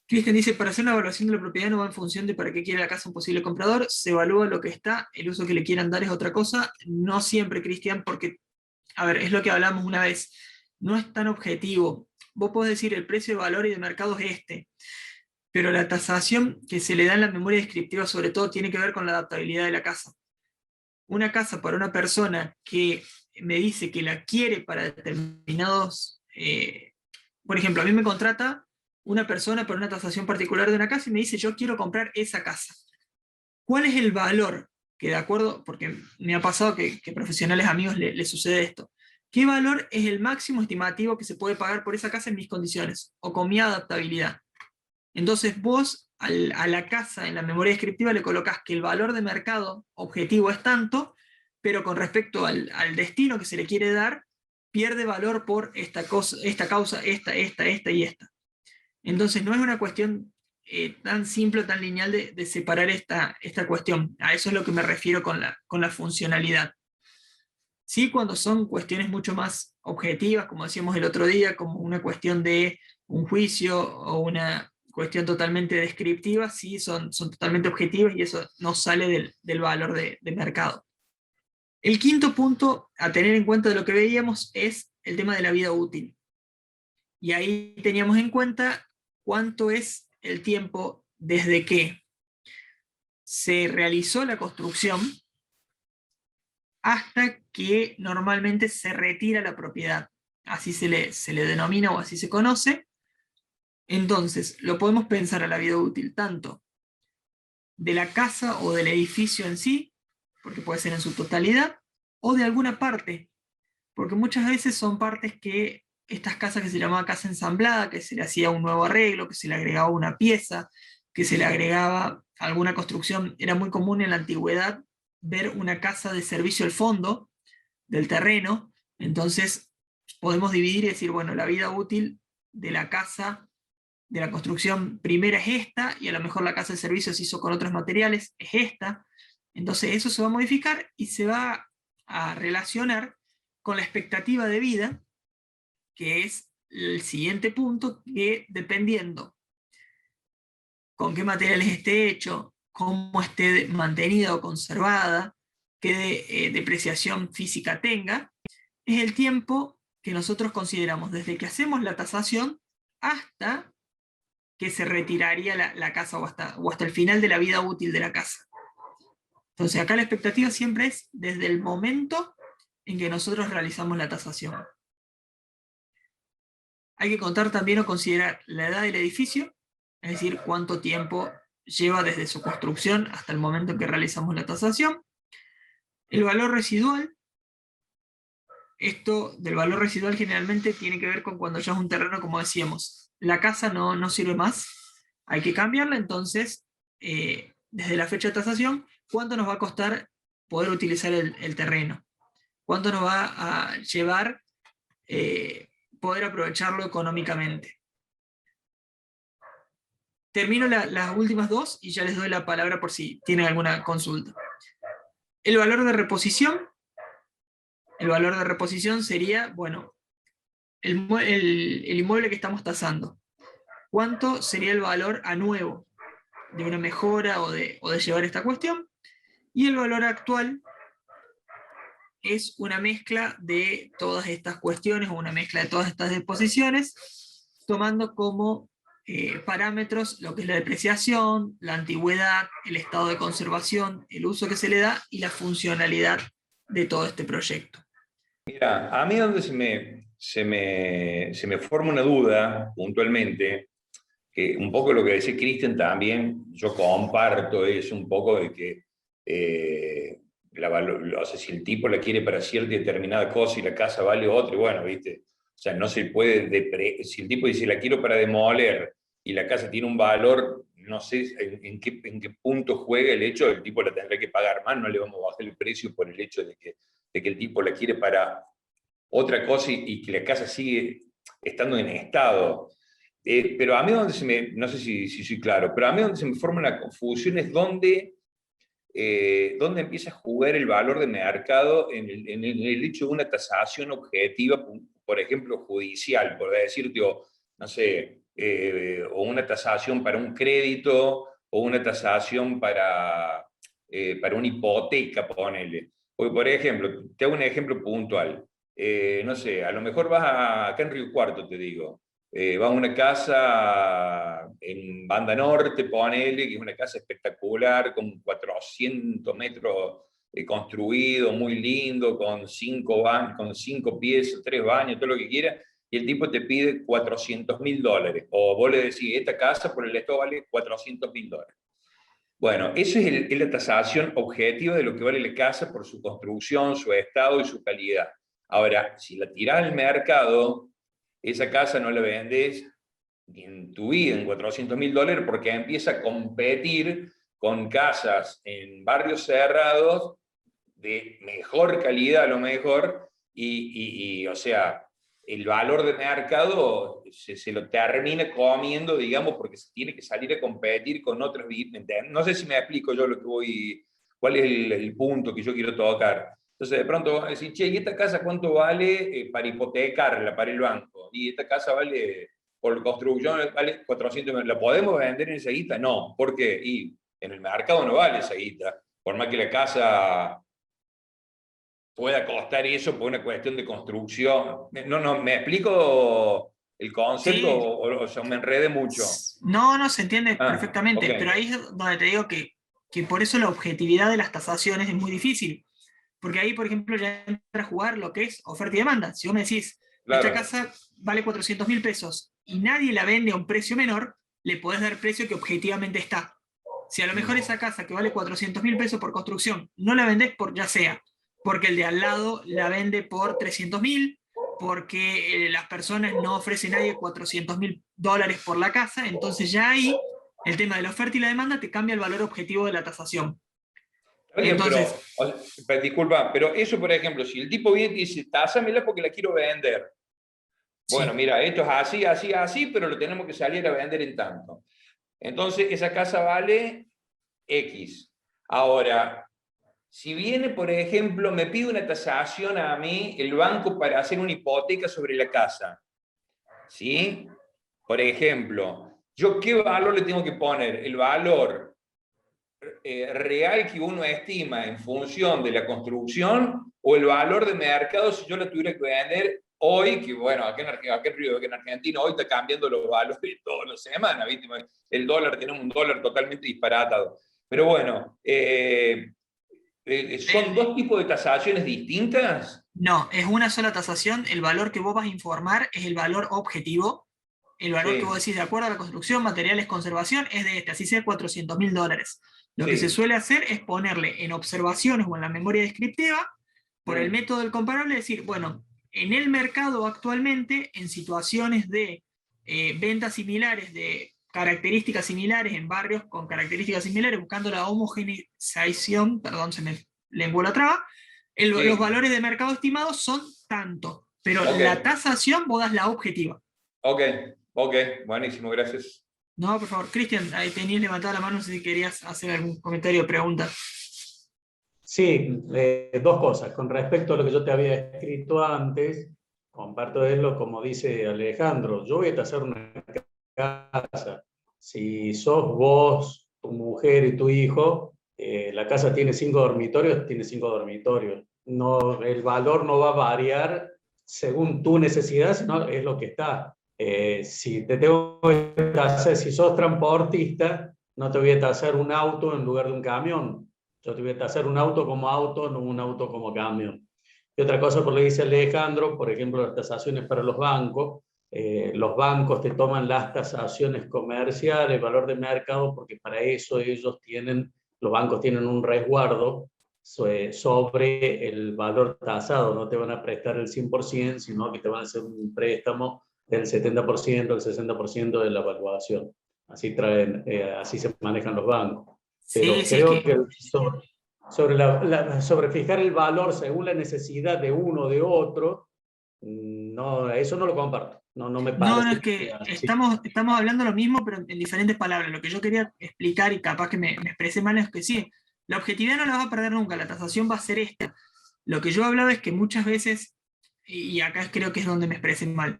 Cristian dice, para hacer una evaluación de la propiedad no va en función de para qué quiere la casa un posible comprador, se evalúa lo que está, el uso que le quieran dar es otra cosa. No siempre, Cristian, porque, a ver, es lo que hablamos una vez, no es tan objetivo. Vos podés decir el precio de valor y de mercado es este, pero la tasación que se le da en la memoria descriptiva sobre todo tiene que ver con la adaptabilidad de la casa. Una casa para una persona que me dice que la quiere para determinados, por ejemplo, a mí me contrata una persona para una tasación particular de una casa y me dice, yo quiero comprar esa casa. ¿Cuál es el valor? Que de acuerdo, porque me ha pasado que profesionales amigos le sucede esto. ¿Qué valor es el máximo estimativo que se puede pagar por esa casa en mis condiciones o con mi adaptabilidad? Entonces vos a la casa en la memoria descriptiva le colocas que el valor de mercado objetivo es tanto, pero con respecto al destino que se le quiere dar, pierde valor por esta causa, esta y esta. Entonces no es una cuestión tan simple, tan lineal de separar esta cuestión. A eso es lo que me refiero con la funcionalidad. Sí, cuando son cuestiones mucho más objetivas, como decíamos el otro día, como una cuestión de un juicio o una cuestión totalmente descriptiva, sí, son totalmente objetivas y eso no sale del valor de mercado. El quinto punto a tener en cuenta de lo que veíamos es el tema de la vida útil. Y ahí teníamos en cuenta cuánto es el tiempo desde que se realizó la construcción hasta que normalmente se retira la propiedad. Así se le denomina o así se conoce. Entonces, lo podemos pensar a la vida útil tanto de la casa o del edificio en sí, porque puede ser en su totalidad, o de alguna parte, porque muchas veces son partes que estas casas que se llamaba casa ensamblada, que se le hacía un nuevo arreglo, que se le agregaba una pieza, que se le agregaba alguna construcción, era muy común en la antigüedad ver una casa de servicio al fondo del terreno. Entonces podemos dividir y decir, bueno, la vida útil de la casa, de la construcción primera es esta, y a lo mejor la casa de servicio se hizo con otros materiales, es esta. Entonces eso se va a modificar y se va a relacionar con la expectativa de vida, que es el siguiente punto, que dependiendo con qué materiales esté hecho, cómo esté mantenida o conservada, qué depreciación física tenga, es el tiempo que nosotros consideramos desde que hacemos la tasación hasta que se retiraría la casa, o hasta el final de la vida útil de la casa. Entonces acá la expectativa siempre es desde el momento en que nosotros realizamos la tasación. Hay que contar también o considerar la edad del edificio, es decir, cuánto tiempo lleva desde su construcción hasta el momento en que realizamos la tasación. El valor residual. Esto del valor residual generalmente tiene que ver con cuando ya es un terreno, como decíamos, la casa no sirve más, hay que cambiarla. Entonces, desde la fecha de tasación, ¿cuánto nos va a costar poder utilizar el terreno? ¿Cuánto nos va a llevar poder aprovecharlo económicamente? Termino las últimas dos y ya les doy la palabra por si tienen alguna consulta. El valor de reposición. El valor de reposición sería, bueno, el inmueble que estamos tasando. ¿Cuánto sería el valor a nuevo de una mejora o de llevar esta cuestión? Y el valor actual es una mezcla de todas estas cuestiones, o una mezcla de todas estas disposiciones, tomando como parámetros lo que es la depreciación, la antigüedad, el estado de conservación, el uso que se le da y la funcionalidad de todo este proyecto. Mira, a mí donde se me forma una duda puntualmente, que un poco lo que decía Cristian también, yo comparto, es un poco de que o sea, si el tipo la quiere para cierta y determinada cosa y la casa vale otra, y bueno, ¿viste? O sea, no se puede, si el tipo dice la quiero para demoler y la casa tiene un valor, no sé en qué punto juega el hecho de que el tipo la tendrá que pagar más, no le vamos a bajar el precio por el hecho de que el tipo la quiere para otra cosa y que la casa sigue estando en estado. Pero a mí donde no sé si soy claro, pero a mí donde se me forma una confusión es donde empieza a jugar el valor de mercado en el hecho de una tasación objetiva, por ejemplo, judicial, por decirte, o no sé, o una tasación para un crédito, o una tasación para una hipoteca, ponele. Porque, por ejemplo, te hago un ejemplo puntual. No sé, a lo mejor acá en Río Cuarto, te digo, vas a una casa en Banda Norte, ponele, que es una casa espectacular, con 400 metros construido, muy lindo, con 5 piezas, 3 baños, todo lo que quiera, y el tipo te pide $400.000. O vos le decís, esta casa por el Estado vale $400.000. Bueno, esa es la tasación objetiva de lo que vale la casa por su construcción, su estado y su calidad. Ahora, si la tirás al mercado, esa casa no la vendes ni en tu vida en $400.000 porque empieza a competir con casas en barrios cerrados de mejor calidad a lo mejor, o sea, el valor de mercado se lo termina comiendo, digamos, porque se tiene que salir a competir con otros. No sé si me explico yo lo que voy, cuál es el punto que yo quiero tocar. Entonces, de pronto vas a decir, che, ¿y esta casa cuánto vale para hipotecarla, para el banco? Y esta casa vale, por construcción, vale 400. ¿La podemos vender en esa guita? No. ¿Por qué? Y en el mercado no vale esa guita. Por más que la casa pueda costar eso por una cuestión de construcción. No, ¿me explico el concepto Sí. o sea, me enredé mucho? No, se entiende perfectamente, Okay. pero ahí es donde te digo que por eso la objetividad de las tasaciones es muy difícil, porque ahí, por ejemplo, ya entra a jugar lo que es oferta y demanda. Si vos me decís, Claro. esta casa vale 400.000 pesos y nadie la vende a un precio menor, le podés dar precio que objetivamente está. Si a lo mejor esa casa que vale 400.000 pesos por construcción, no la vendés por ya sea porque el de al lado la vende por 300.000, porque las personas no ofrecen a nadie $400.000 por la casa, entonces ya ahí el tema de la oferta y la demanda te cambia el valor objetivo de la tasación. Está bien, Entonces, pero disculpa, pero eso, por ejemplo, si el tipo viene y dice, tásamela porque la quiero vender. Bueno, sí, mira, esto es así, así, así, pero lo tenemos que salir a vender en tanto. Entonces, esa casa vale X. Ahora, si viene, por ejemplo, me pide una tasación a mí el banco para hacer una hipoteca sobre la casa, ¿sí? Por ejemplo, ¿yo qué valor le tengo que poner? El valor real que uno estima en función de la construcción o el valor de mercado si yo la tuviera que vender hoy, que bueno, acá en Argentina hoy está cambiando los valores todas las semanas, ¿viste? El dólar, tenemos un dólar totalmente disparatado. Pero bueno, ¿son dos tipos de tasaciones distintas? no, es una sola tasación. El valor que vos vas a informar es el valor objetivo. El valor que vos Sí, decís, de acuerdo a la construcción, materiales, conservación, es de este, así sea $400.000. Lo que se sí. suele hacer es ponerle en observaciones o en la memoria descriptiva, por el Mm, método del comparable, decir, bueno, en el mercado actualmente, en situaciones de ventas similares, de características similares, en barrios con características similares, buscando la homogeneización, perdón, se me lenguó la traba, los sí, valores de mercado estimados son tanto, pero ok, la tasación vos das la objetiva. ok, ok, buenísimo, gracias. No, por favor. Cristian, ahí tenías levantada la mano, no sé si querías hacer algún comentario o pregunta. Sí, dos cosas. Con respecto a lo que yo te había escrito antes, comparto de lo como dice Alejandro. Yo voy a hacer una casa. Si sos vos, tu mujer y tu hijo, la casa tiene 5 dormitorios, tiene 5 dormitorios. No, el valor no va a variar según tu necesidad, sino es lo que está. Si te tengo que hacer, si sos transportista, no te voy a hacer un auto en lugar de un camión. Yo te voy a hacer un auto, no un auto como camión. Y otra cosa, por lo que dice Alejandro, por ejemplo, las tasaciones para los bancos te toman las tasaciones comerciales, el valor de mercado, porque para eso los bancos tienen un resguardo sobre el valor tasado, no te van a prestar el 100%, sino que te van a hacer un préstamo del 70%, el 60% de la evaluación. Así se manejan los bancos. Sí, Pero sí, es creo que que sobre fijar el valor según la necesidad de uno o de otro, no, eso no lo comparto. No, no me no, no, es parece que que sea así. estamos hablando lo mismo, pero en diferentes palabras. Lo que yo quería explicar, y capaz que me expresé mal, es que sí, la objetividad no la vas a perder nunca, la tasación va a ser esta. Lo que yo hablaba es que muchas veces, y acá creo que es donde me expresé mal,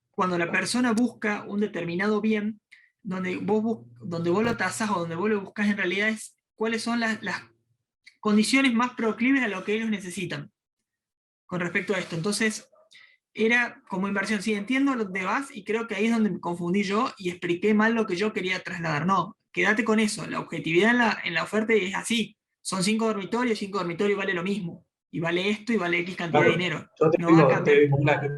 cuando la persona busca un determinado bien, donde vos lo tasas o donde vos lo buscas en realidad es cuáles son las condiciones más proclives a lo que ellos necesitan con respecto a esto. Entonces, era como inversión. Sí, entiendo lo de vas y creo que ahí es donde me confundí yo y expliqué mal lo que yo quería trasladar. No, quédate con eso. La objetividad en la oferta es así. Son 5 dormitorios vale lo mismo. Y vale esto y vale X cantidad de Claro, dinero. yo No va a cambiar.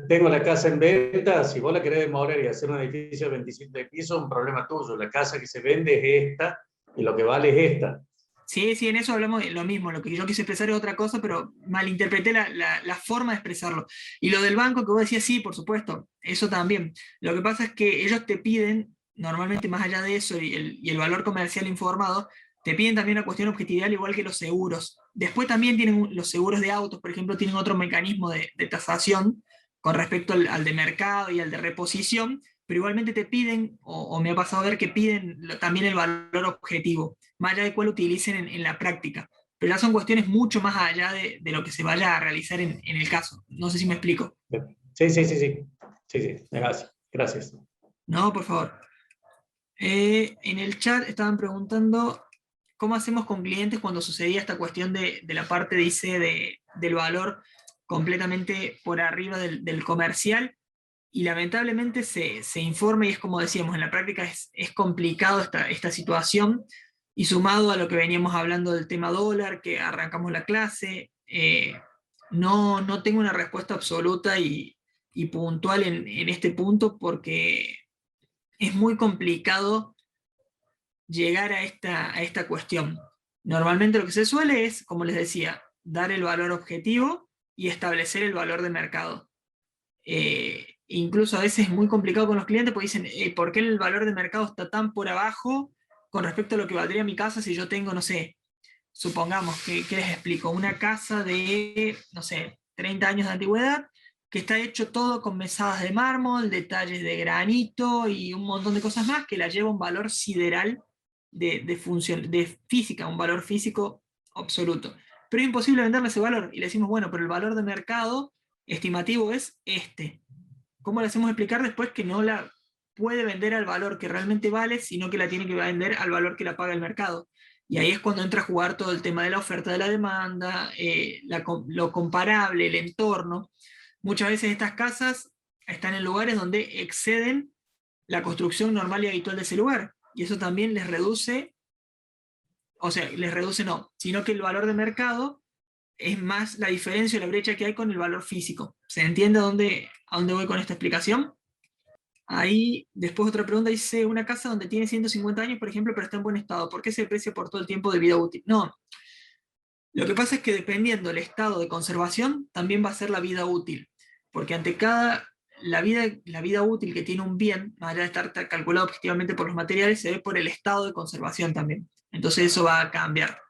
tengo la casa en venta. Si vos la querés demoler y hacer un edificio de 27 pisos, un problema tuyo. La casa que se vende es esta y lo que vale es esta. Sí, sí, en eso hablamos de lo mismo. Lo que yo quise expresar es otra cosa, pero malinterpreté la forma de expresarlo. Y lo del banco que vos decías, sí, por supuesto, eso también. Lo que pasa es que ellos te piden, normalmente más allá de eso y el valor comercial informado, te piden también una cuestión objetividad, al igual que los seguros. Después también tienen los seguros de autos, por ejemplo, tienen otro mecanismo de tasación con respecto al de mercado y al de reposición, pero igualmente te piden, o me ha pasado a ver que piden también el valor objetivo más allá de cuál utilicen en la práctica. Pero ya son cuestiones mucho más allá de lo que se vaya a realizar en el caso. No sé si me explico. Sí, sí, sí, sí. Sí, sí. Gracias. Gracias. No, por favor. En el chat estaban preguntando cómo hacemos con clientes cuando sucedía esta cuestión de la parte, dice, del valor completamente por arriba del comercial. Y lamentablemente se informa, y es como decíamos, en la práctica es complicado esta situación, y sumado a lo que veníamos hablando del tema dólar, que arrancamos la clase, no tengo una respuesta absoluta y puntual en este punto, porque es muy complicado llegar a esta cuestión. Normalmente lo que se suele es, como les decía, dar el valor objetivo y establecer el valor de mercado. Incluso a veces es muy complicado con los clientes porque dicen, ¿por qué el valor de mercado está tan por abajo con respecto a lo que valdría mi casa si yo tengo, no sé, supongamos que les explico, una casa de, no sé, 30 años de antigüedad, que está hecho todo con mesadas de mármol, detalles de granito y un montón de cosas más, que la lleva un valor sideral de física, un valor físico absoluto. Pero es imposible venderle ese valor, y le decimos, bueno, pero el valor de mercado estimativo es este. ¿Cómo le hacemos explicar después que no la puede vender al valor que realmente vale, sino que la tiene que vender al valor que la paga el mercado? Y ahí es cuando entra a jugar todo el tema de la oferta, de la demanda, lo comparable, el entorno. Muchas veces estas casas están en lugares donde exceden la construcción normal y habitual de ese lugar. Y eso también les reduce, o sea, les reduce no, sino que el valor de mercado es más la diferencia o la brecha que hay con el valor físico. ¿Se entiende a dónde voy con esta explicación? Ahí, después otra pregunta dice, una casa donde tiene 150 años, por ejemplo, pero está en buen estado, ¿por qué se deprecia por todo el tiempo de vida útil? No, lo que pasa es que dependiendo del estado de conservación, también va a ser la vida útil, porque ante la vida útil que tiene un bien, más allá de estar calculado objetivamente por los materiales, se ve por el estado de conservación también. Entonces eso va a cambiar.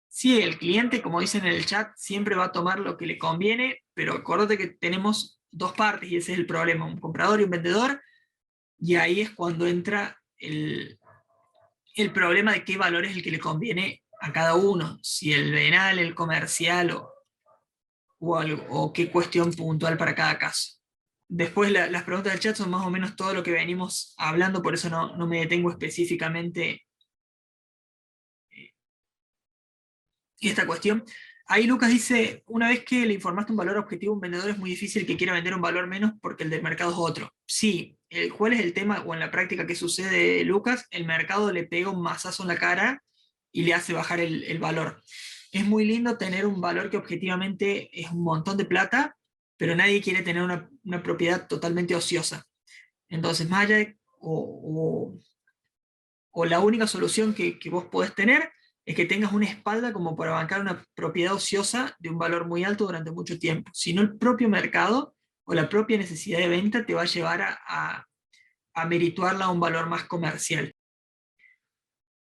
Sí, el cliente, como dicen en el chat, siempre va a tomar lo que le conviene, pero acuérdate que tenemos dos partes y ese es el problema, un comprador y un vendedor, y ahí es cuando entra el problema de qué valor es el que le conviene a cada uno, si el venal, el comercial o qué cuestión puntual para cada caso. Después las preguntas del chat son más o menos todo lo que venimos hablando, por eso no me detengo específicamente en esta cuestión. Ahí Lucas dice, una vez que le informaste un valor objetivo a un vendedor es muy difícil que quiera vender un valor menos porque el del mercado es otro. Sí, ¿cuál es el tema o en la práctica que sucede, Lucas? El mercado le pega un mazazo en la cara y le hace bajar el valor. Es muy lindo tener un valor que objetivamente es un montón de plata, pero nadie quiere tener una propiedad totalmente ociosa. Entonces, más allá de, o la única solución que vos podés tener es que tengas una espalda como para bancar una propiedad ociosa de un valor muy alto durante mucho tiempo. Si no, el propio mercado o la propia necesidad de venta te va a llevar a merituarla a un valor más comercial.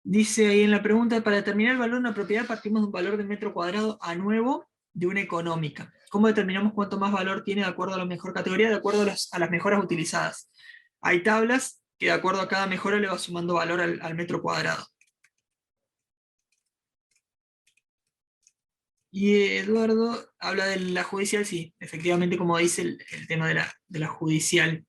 Dice ahí en la pregunta, para determinar el valor de una propiedad partimos de un valor de metro cuadrado a nuevo de una económica. ¿Cómo determinamos cuánto más valor tiene de acuerdo a la mejor categoría, de acuerdo a las mejoras utilizadas? Hay tablas que de acuerdo a cada mejora le va sumando valor al metro cuadrado. Y Eduardo habla de la judicial, sí, efectivamente como dice el tema de la judicial.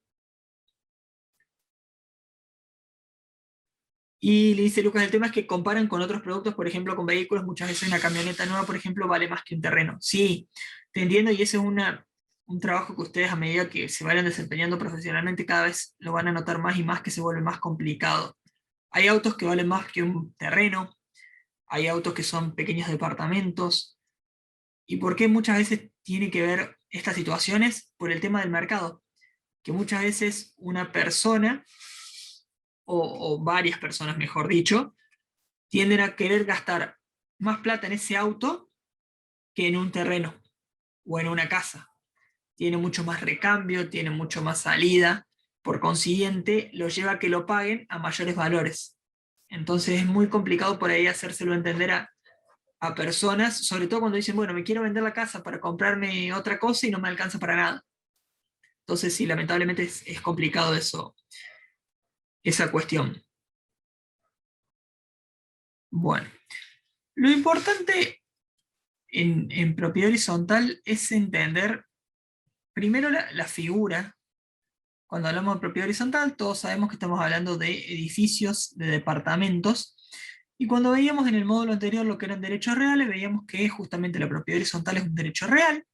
Y le dice Lucas, el tema es que comparan con otros productos, por ejemplo, con vehículos, muchas veces una camioneta nueva, por ejemplo, vale más que un terreno. Sí, te entiendo, y ese es un trabajo que ustedes a medida que se vayan desempeñando profesionalmente, cada vez lo van a notar más y más que se vuelve más complicado. Hay autos que valen más que un terreno, hay autos que son pequeños departamentos. ¿Y por qué muchas veces tiene que ver estas situaciones? Por el tema del mercado, que muchas veces una persona o varias personas, mejor dicho, tienden a querer gastar más plata en ese auto que en un terreno o en una casa. Tiene mucho más recambio, tiene mucho más salida, por consiguiente, lo lleva a que lo paguen a mayores valores. Entonces es muy complicado por ahí hacérselo entender a personas, sobre todo cuando dicen, bueno, me quiero vender la casa para comprarme otra cosa y no me alcanza para nada. Entonces sí, lamentablemente es complicado eso, esa cuestión. Bueno, lo importante en propiedad horizontal es entender primero la figura. Cuando hablamos de propiedad horizontal, todos sabemos que estamos hablando de edificios, de departamentos, y cuando veíamos en el módulo anterior lo que eran derechos reales, veíamos que justamente la propiedad horizontal es un derecho real,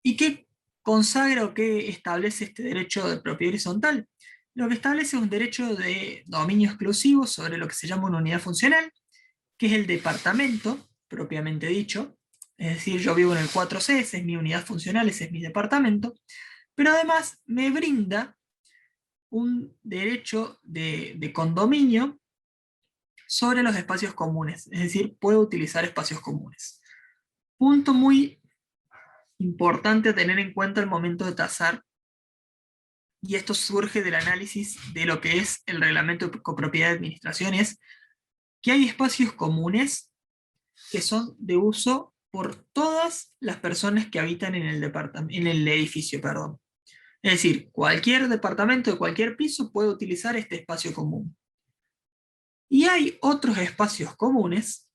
y que consagra o que establece este derecho de propiedad horizontal. Lo que establece es un derecho de dominio exclusivo sobre lo que se llama una unidad funcional, que es el departamento, propiamente dicho. Es decir, yo vivo en el 4C, esa es mi unidad funcional, ese es mi departamento, pero además me brinda un derecho de condominio sobre los espacios comunes, es decir, puedo utilizar espacios comunes. Punto muy importante a tener en cuenta al momento de tasar, y esto surge del análisis de lo que es el reglamento de copropiedad de administración, es que hay espacios comunes que son de uso por todas las personas que habitan en el edificio, perdón. Es decir, cualquier departamento de cualquier piso puede utilizar este espacio común. Y hay otros espacios comunes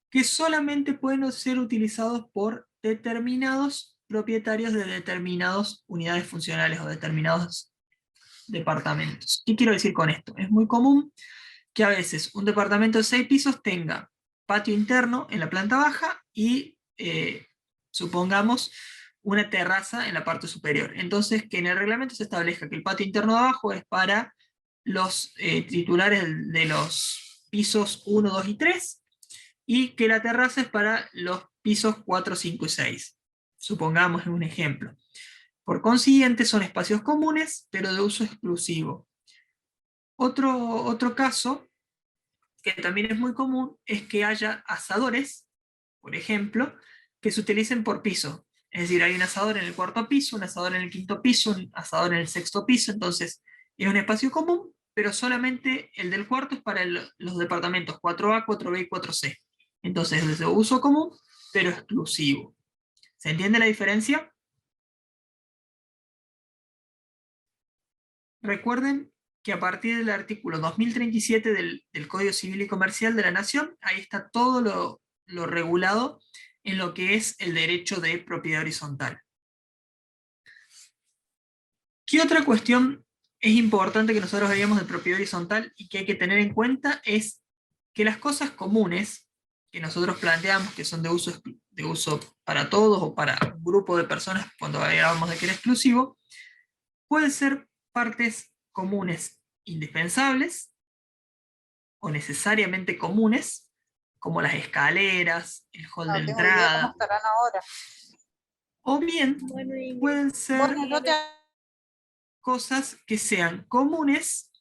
que solamente pueden ser utilizados por determinados propietarios de determinadas unidades funcionales o determinados departamentos. ¿Qué quiero decir con esto? Es muy común que a veces un departamento de 6 pisos tenga patio interno en la planta baja y supongamos una terraza en la parte superior. Entonces, que en el reglamento se establezca que el patio interno de abajo es para los titulares de los pisos 1, 2 y 3, y que la terraza es para los pisos 4, 5 y 6. Supongamos un ejemplo. Por consiguiente, son espacios comunes, pero de uso exclusivo. Otro caso, que también es muy común, es que haya asadores, por ejemplo, que se utilicen por piso. Es decir, hay un asador en el 4.º piso, un asador en el 5.º piso, un asador en el 6.º piso, entonces es un espacio común, pero solamente el del cuarto es para los departamentos 4A, 4B y 4C. Entonces es de uso común, pero exclusivo. ¿Se entiende la diferencia? Recuerden que a partir del artículo 2037 del Código Civil y Comercial de la Nación, ahí está todo lo regulado en lo que es el derecho de propiedad horizontal. ¿Qué otra cuestión es importante que nosotros veamos de propiedad horizontal y que hay que tener en cuenta? Es que las cosas comunes que nosotros planteamos que son de uso para todos o para un grupo de personas cuando hablamos de que era exclusivo, pueden ser partes comunes indispensables o necesariamente comunes, como las escaleras, el hall de No tengo idea cómo entrada, estarán ahora. o bien pueden ser Bueno, yo te... cosas que sean comunes,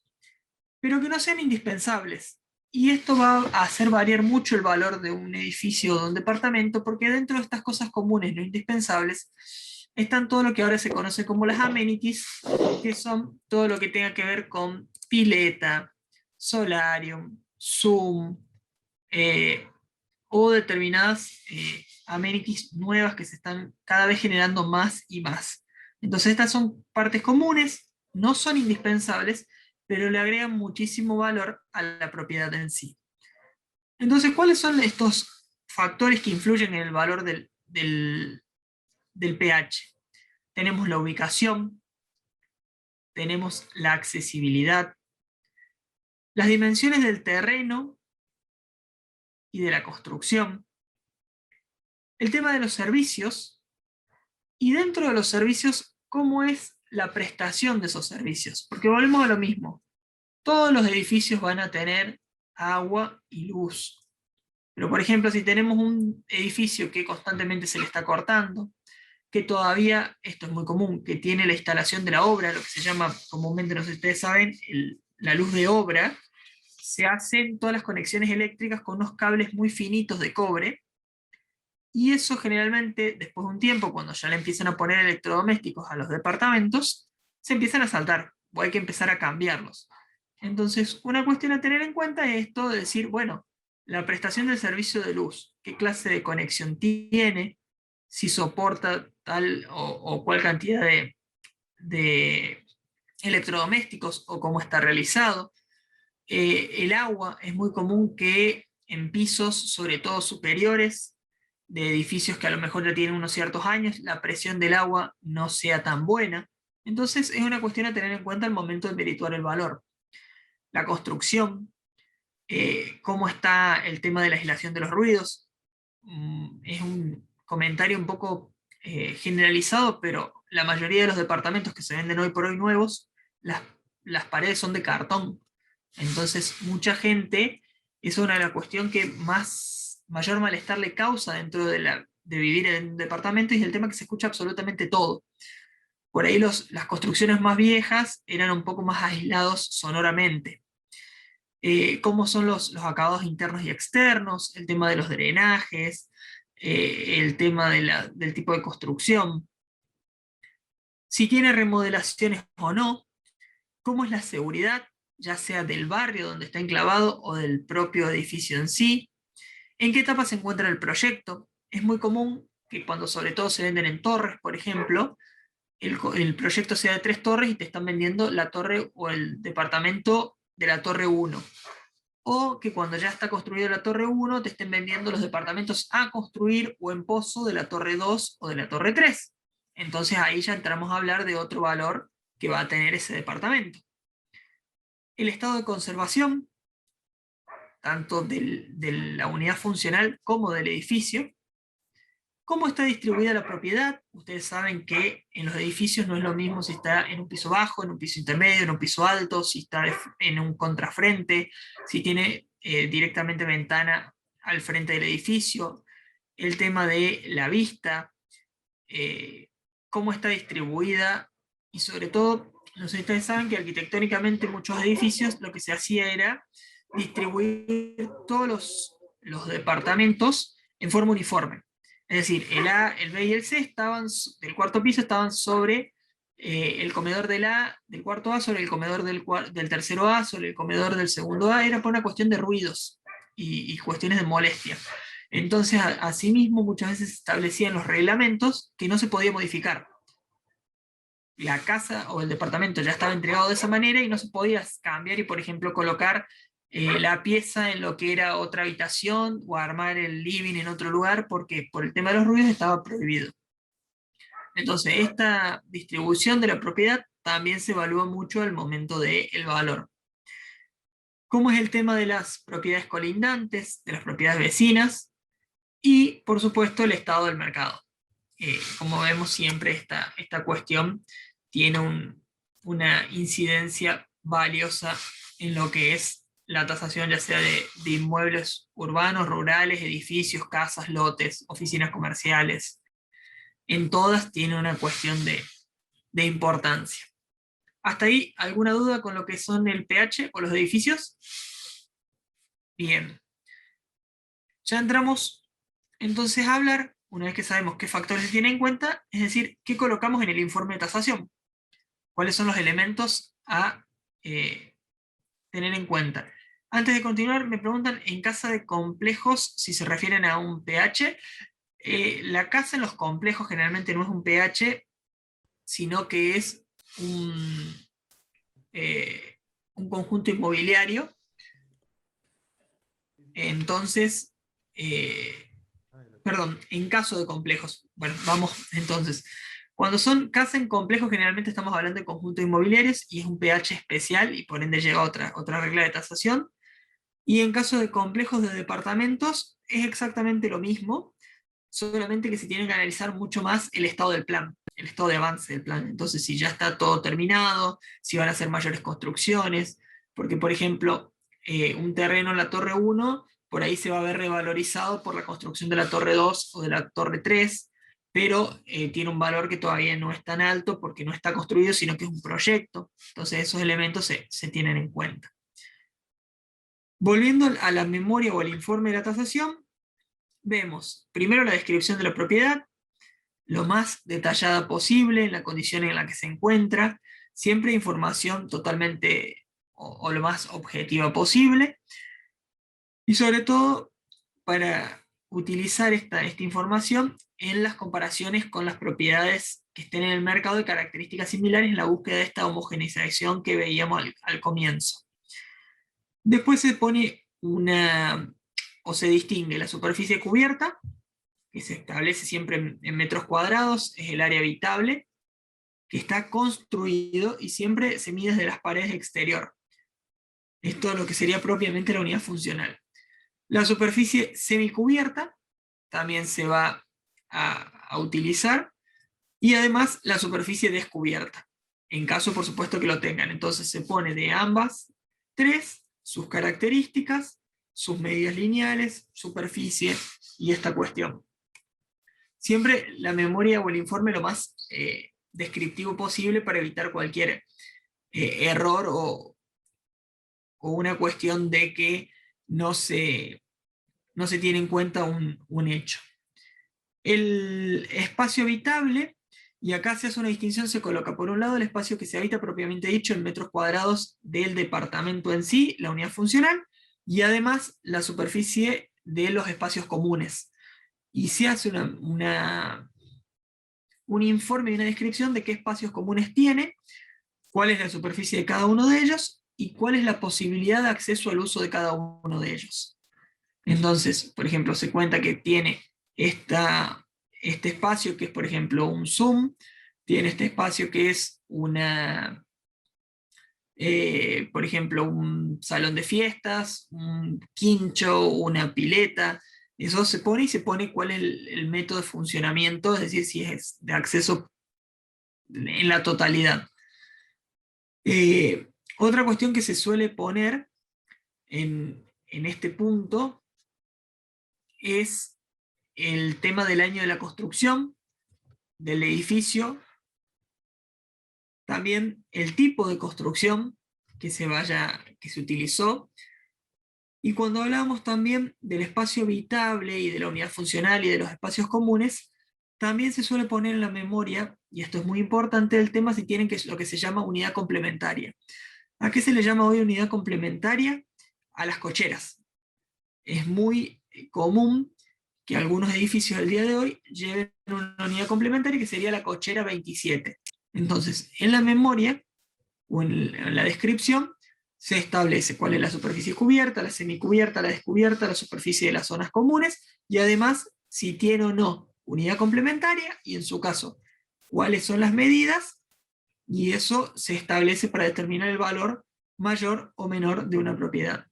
pero que no sean indispensables. Y esto va a hacer variar mucho el valor de un edificio o de un departamento, porque dentro de estas cosas comunes no indispensables están todo lo que ahora se conoce como las amenities, que son todo lo que tenga que ver con pileta, solarium, Zoom, o determinadas amenities nuevas que se están cada vez generando más y más. Entonces estas son partes comunes, no son indispensables, pero le agregan muchísimo valor a la propiedad en sí. Entonces, ¿cuáles son estos factores que influyen en el valor del pH? Tenemos la ubicación, tenemos la accesibilidad, las dimensiones del terreno y de la construcción, el tema de los servicios, y dentro de los servicios, cómo es la prestación de esos servicios. Porque volvemos a lo mismo. Todos los edificios van a tener agua y luz. Pero por ejemplo, si tenemos un edificio que constantemente se le está cortando, que todavía, esto es muy común, que tiene la instalación de la obra, lo que se llama comúnmente, no sé si ustedes saben, la luz de obra, se hacen todas las conexiones eléctricas con unos cables muy finitos de cobre, y eso generalmente, después de un tiempo, cuando ya le empiezan a poner electrodomésticos a los departamentos, se empiezan a saltar, o hay que empezar a cambiarlos. Entonces, una cuestión a tener en cuenta es esto de decir, bueno, la prestación del servicio de luz, qué clase de conexión tiene, si soporta tal o cual cantidad de electrodomésticos o cómo está realizado. El agua es muy común que en pisos, sobre todo superiores, de edificios que a lo mejor ya tienen unos ciertos años, la presión del agua no sea tan buena. Entonces es una cuestión a tener en cuenta al momento de merituar el valor. La construcción, cómo está el tema de la aislación de los ruidos. Es un comentario un poco generalizado, pero la mayoría de los departamentos que se venden hoy por hoy nuevos, las paredes son de cartón. Entonces mucha gente, es una de las cuestiones que mayor malestar le causa dentro de vivir en un departamento, y es el tema que se escucha absolutamente todo. Por ahí las construcciones más viejas eran un poco más aislados sonoramente. Cómo son los acabados internos y externos, el tema de los drenajes, el tema del tipo de construcción, si tiene remodelaciones o no, cómo es la seguridad ya sea del barrio donde está enclavado o del propio edificio en sí. ¿En qué etapa se encuentra el proyecto? Es muy común que cuando sobre todo se venden en torres, por ejemplo, el proyecto sea de 3 torres y te están vendiendo la torre o el departamento de la torre 1. O que cuando ya está construida la torre 1 te estén vendiendo los departamentos a construir o en pozo de la torre 2 o de la torre 3. Entonces ahí ya entramos a hablar de otro valor que va a tener ese departamento. El estado de conservación, tanto de la unidad funcional como del edificio. ¿Cómo está distribuida la propiedad? Ustedes saben que en los edificios no es lo mismo si está en un piso bajo, en un piso intermedio, en un piso alto, si está en un contrafrente, si tiene directamente ventana al frente del edificio, el tema de la vista, cómo está distribuida, y sobre todo, no sé si ustedes saben que arquitectónicamente en muchos edificios lo que se hacía era distribuir todos los departamentos en forma uniforme. Es decir, el A, el B y el C estaban, del cuarto piso estaban sobre el comedor del cuarto A, sobre el comedor del tercero A, sobre el comedor del segundo A, era por una cuestión de ruidos y cuestiones de molestia. Entonces, asimismo, muchas veces se establecían los reglamentos que no se podía modificar. La casa o el departamento ya estaba entregado de esa manera y no se podía cambiar y, por ejemplo, colocar la pieza en lo que era otra habitación o armar el living en otro lugar, porque por el tema de los ruidos estaba prohibido. Entonces, esta distribución de la propiedad también se evalúa mucho al momento del valor. ¿Cómo es el tema de las propiedades colindantes, de las propiedades vecinas? Y, por supuesto, el estado del mercado. Como vemos siempre, esta cuestión tiene una incidencia valiosa en lo que es la tasación, ya sea de inmuebles urbanos, rurales, edificios, casas, lotes, oficinas comerciales. En todas tiene una cuestión de importancia. ¿Hasta ahí alguna duda con lo que son el pH o los edificios? Bien. Ya entramos entonces a hablar, una vez que sabemos qué factores se tienen en cuenta, es decir, qué colocamos en el informe de tasación. ¿Cuáles son los elementos a tener en cuenta? Antes de continuar, me preguntan en casa de complejos si se refieren a un pH. La casa en los complejos generalmente no es un pH, sino que es un conjunto inmobiliario. Entonces, perdón, en caso de complejos. Bueno, vamos entonces. Cuando son casas en complejos, generalmente estamos hablando de conjuntos inmobiliarios y es un pH especial y por ende lleva otra regla de tasación. Y en caso de complejos de departamentos, es exactamente lo mismo, solamente que se tiene que analizar mucho más el estado del plan, el estado de avance del plan. Entonces, si ya está todo terminado, si van a hacer mayores construcciones, porque, por ejemplo, un terreno en la torre 1, por ahí se va a ver revalorizado por la construcción de la torre 2 o de la torre 3, pero tiene un valor que todavía no es tan alto porque no está construido, sino que es un proyecto. Entonces, esos elementos se tienen en cuenta. Volviendo a la memoria o al informe de la tasación, vemos primero la descripción de la propiedad, lo más detallada posible en la condición en la que se encuentra, siempre información totalmente o lo más objetiva posible, y sobre todo para utilizar esta información en las comparaciones con las propiedades que estén en el mercado de características similares en la búsqueda de esta homogeneización que veíamos al comienzo. Después se pone o se distingue la superficie cubierta, que se establece siempre en metros cuadrados, es el área habitable, que está construido y siempre se mide desde las paredes exterior. Esto es lo que sería propiamente la unidad funcional. La superficie semicubierta también se va a utilizar, y además la superficie descubierta, en caso por supuesto que lo tengan. Entonces se pone de ambas tres sus características, sus medidas lineales, superficie y esta cuestión. Siempre la memoria o el informe lo más descriptivo posible para evitar cualquier error o una cuestión de que no se tiene en cuenta un hecho. El espacio habitable Y acá se hace una distinción, se coloca por un lado el espacio que se habita propiamente dicho en metros cuadrados del departamento en sí, la unidad funcional, y además la superficie de los espacios comunes. Y se hace un informe y una descripción de qué espacios comunes tiene, cuál es la superficie de cada uno de ellos y cuál es la posibilidad de acceso al uso de cada uno de ellos. Entonces, por ejemplo, se cuenta que tiene este espacio que es, por ejemplo, un Zoom, tiene este espacio que es por ejemplo, un salón de fiestas, un quincho, una pileta. Eso se pone y se pone cuál es el método de funcionamiento, es decir, si es de acceso en la totalidad. Otra cuestión que se suele poner en este punto es el tema del año de la construcción del edificio, también el tipo de construcción que se utilizó, y cuando hablamos también del espacio habitable y de la unidad funcional y de los espacios comunes, también se suele poner en la memoria, y esto es muy importante, el tema si tienen lo que se llama unidad complementaria. ¿A qué se le llama hoy unidad complementaria? A las cocheras. Es muy común que algunos edificios del día de hoy lleven una unidad complementaria que sería la cochera 27. Entonces, en la memoria o en la descripción se establece cuál es la superficie cubierta, la semicubierta, la descubierta, la superficie de las zonas comunes y además si tiene o no unidad complementaria y en su caso cuáles son las medidas, y eso se establece para determinar el valor mayor o menor de una propiedad.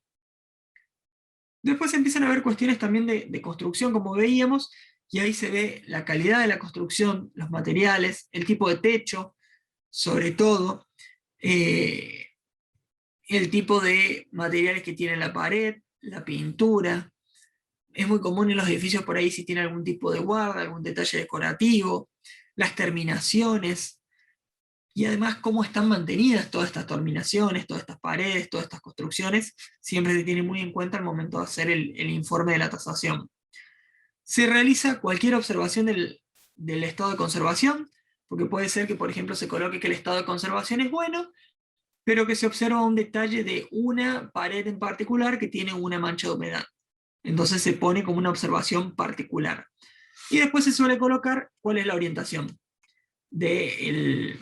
Después empiezan a haber cuestiones también de construcción, como veíamos, y ahí se ve la calidad de la construcción, los materiales, el tipo de techo, sobre todo, el tipo de materiales que tiene la pared, la pintura. Es muy común en los edificios por ahí si tiene algún tipo de guarda, algún detalle decorativo, las terminaciones, y además cómo están mantenidas todas estas terminaciones, todas estas paredes, todas estas construcciones, siempre se tiene muy en cuenta al momento de hacer el informe de la tasación. Se realiza cualquier observación del estado de conservación, porque puede ser que, por ejemplo, se coloque que el estado de conservación es bueno, pero que se observa un detalle de una pared en particular que tiene una mancha de humedad. Entonces se pone como una observación particular. Y después se suele colocar cuál es la orientación del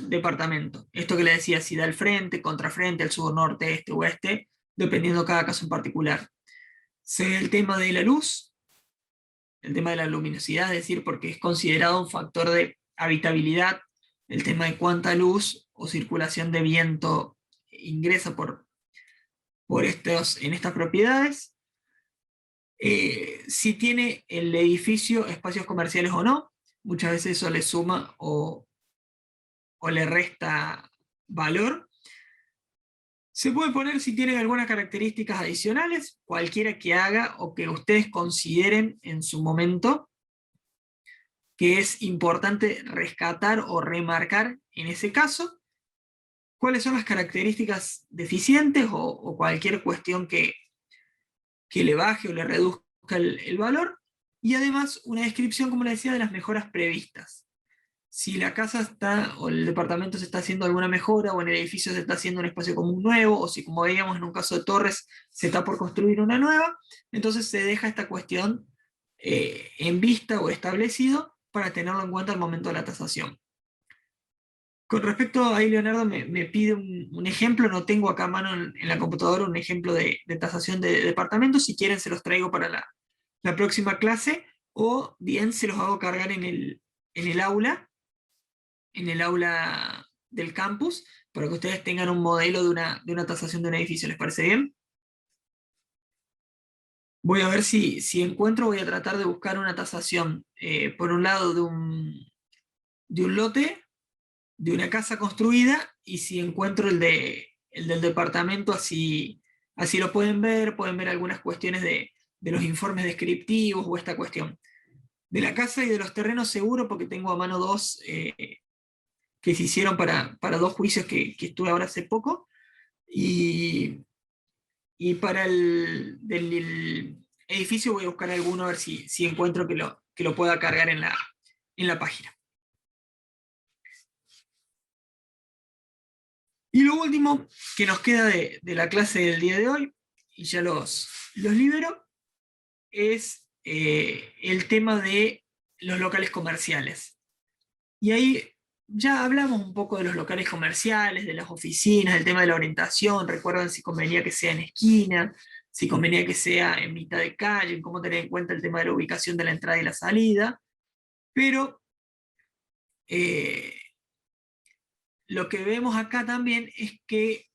departamento. Esto que le decía, si da al frente, contrafrente, al sur, norte, este, oeste, dependiendo cada caso en particular. Se ve el tema de la luz, el tema de la luminosidad, es decir, porque es considerado un factor de habitabilidad, el tema de cuánta luz o circulación de viento ingresa en estas propiedades. Si tiene el edificio espacios comerciales o no, muchas veces eso le suma o le resta valor. Se puede poner si tienen algunas características adicionales, cualquiera que haga o que ustedes consideren en su momento que es importante rescatar o remarcar en ese caso, cuáles son las características deficientes o cualquier cuestión que le baje o le reduzca el valor, y además una descripción, como les decía, de las mejoras previstas. Si la casa está o el departamento se está haciendo alguna mejora o en el edificio se está haciendo un espacio común nuevo, o si, como veíamos en un caso de Torres, se está por construir una nueva, entonces se deja esta cuestión en vista o establecido para tenerlo en cuenta al momento de la tasación. Con respecto a ahí, Leonardo me pide un ejemplo, no tengo acá a mano en la computadora un ejemplo de tasación de departamentos, si quieren se los traigo para la próxima clase, o bien se los hago cargar en el aula del campus, para que ustedes tengan un modelo de una tasación de un edificio. ¿Les parece bien? Voy a ver si encuentro, voy a tratar de buscar una tasación, por un lado de un lote, de una casa construida, y si encuentro el del departamento, así lo pueden ver algunas cuestiones de los informes descriptivos o esta cuestión. De la casa y de los terrenos seguro, porque tengo a mano dos que se hicieron para dos juicios que estuve ahora hace poco, y para del edificio voy a buscar alguno a ver si encuentro que lo pueda cargar en en la página. Y lo último que nos queda de la clase del día de hoy, y ya los libero, es el tema de los locales comerciales. Y ahí ya hablamos un poco de los locales comerciales, de las oficinas, del tema de la orientación. Recuerdan si convenía que sea en esquina, si convenía que sea en mitad de calle, en cómo tener en cuenta el tema de la ubicación de la entrada y la salida. Pero lo que vemos acá también es que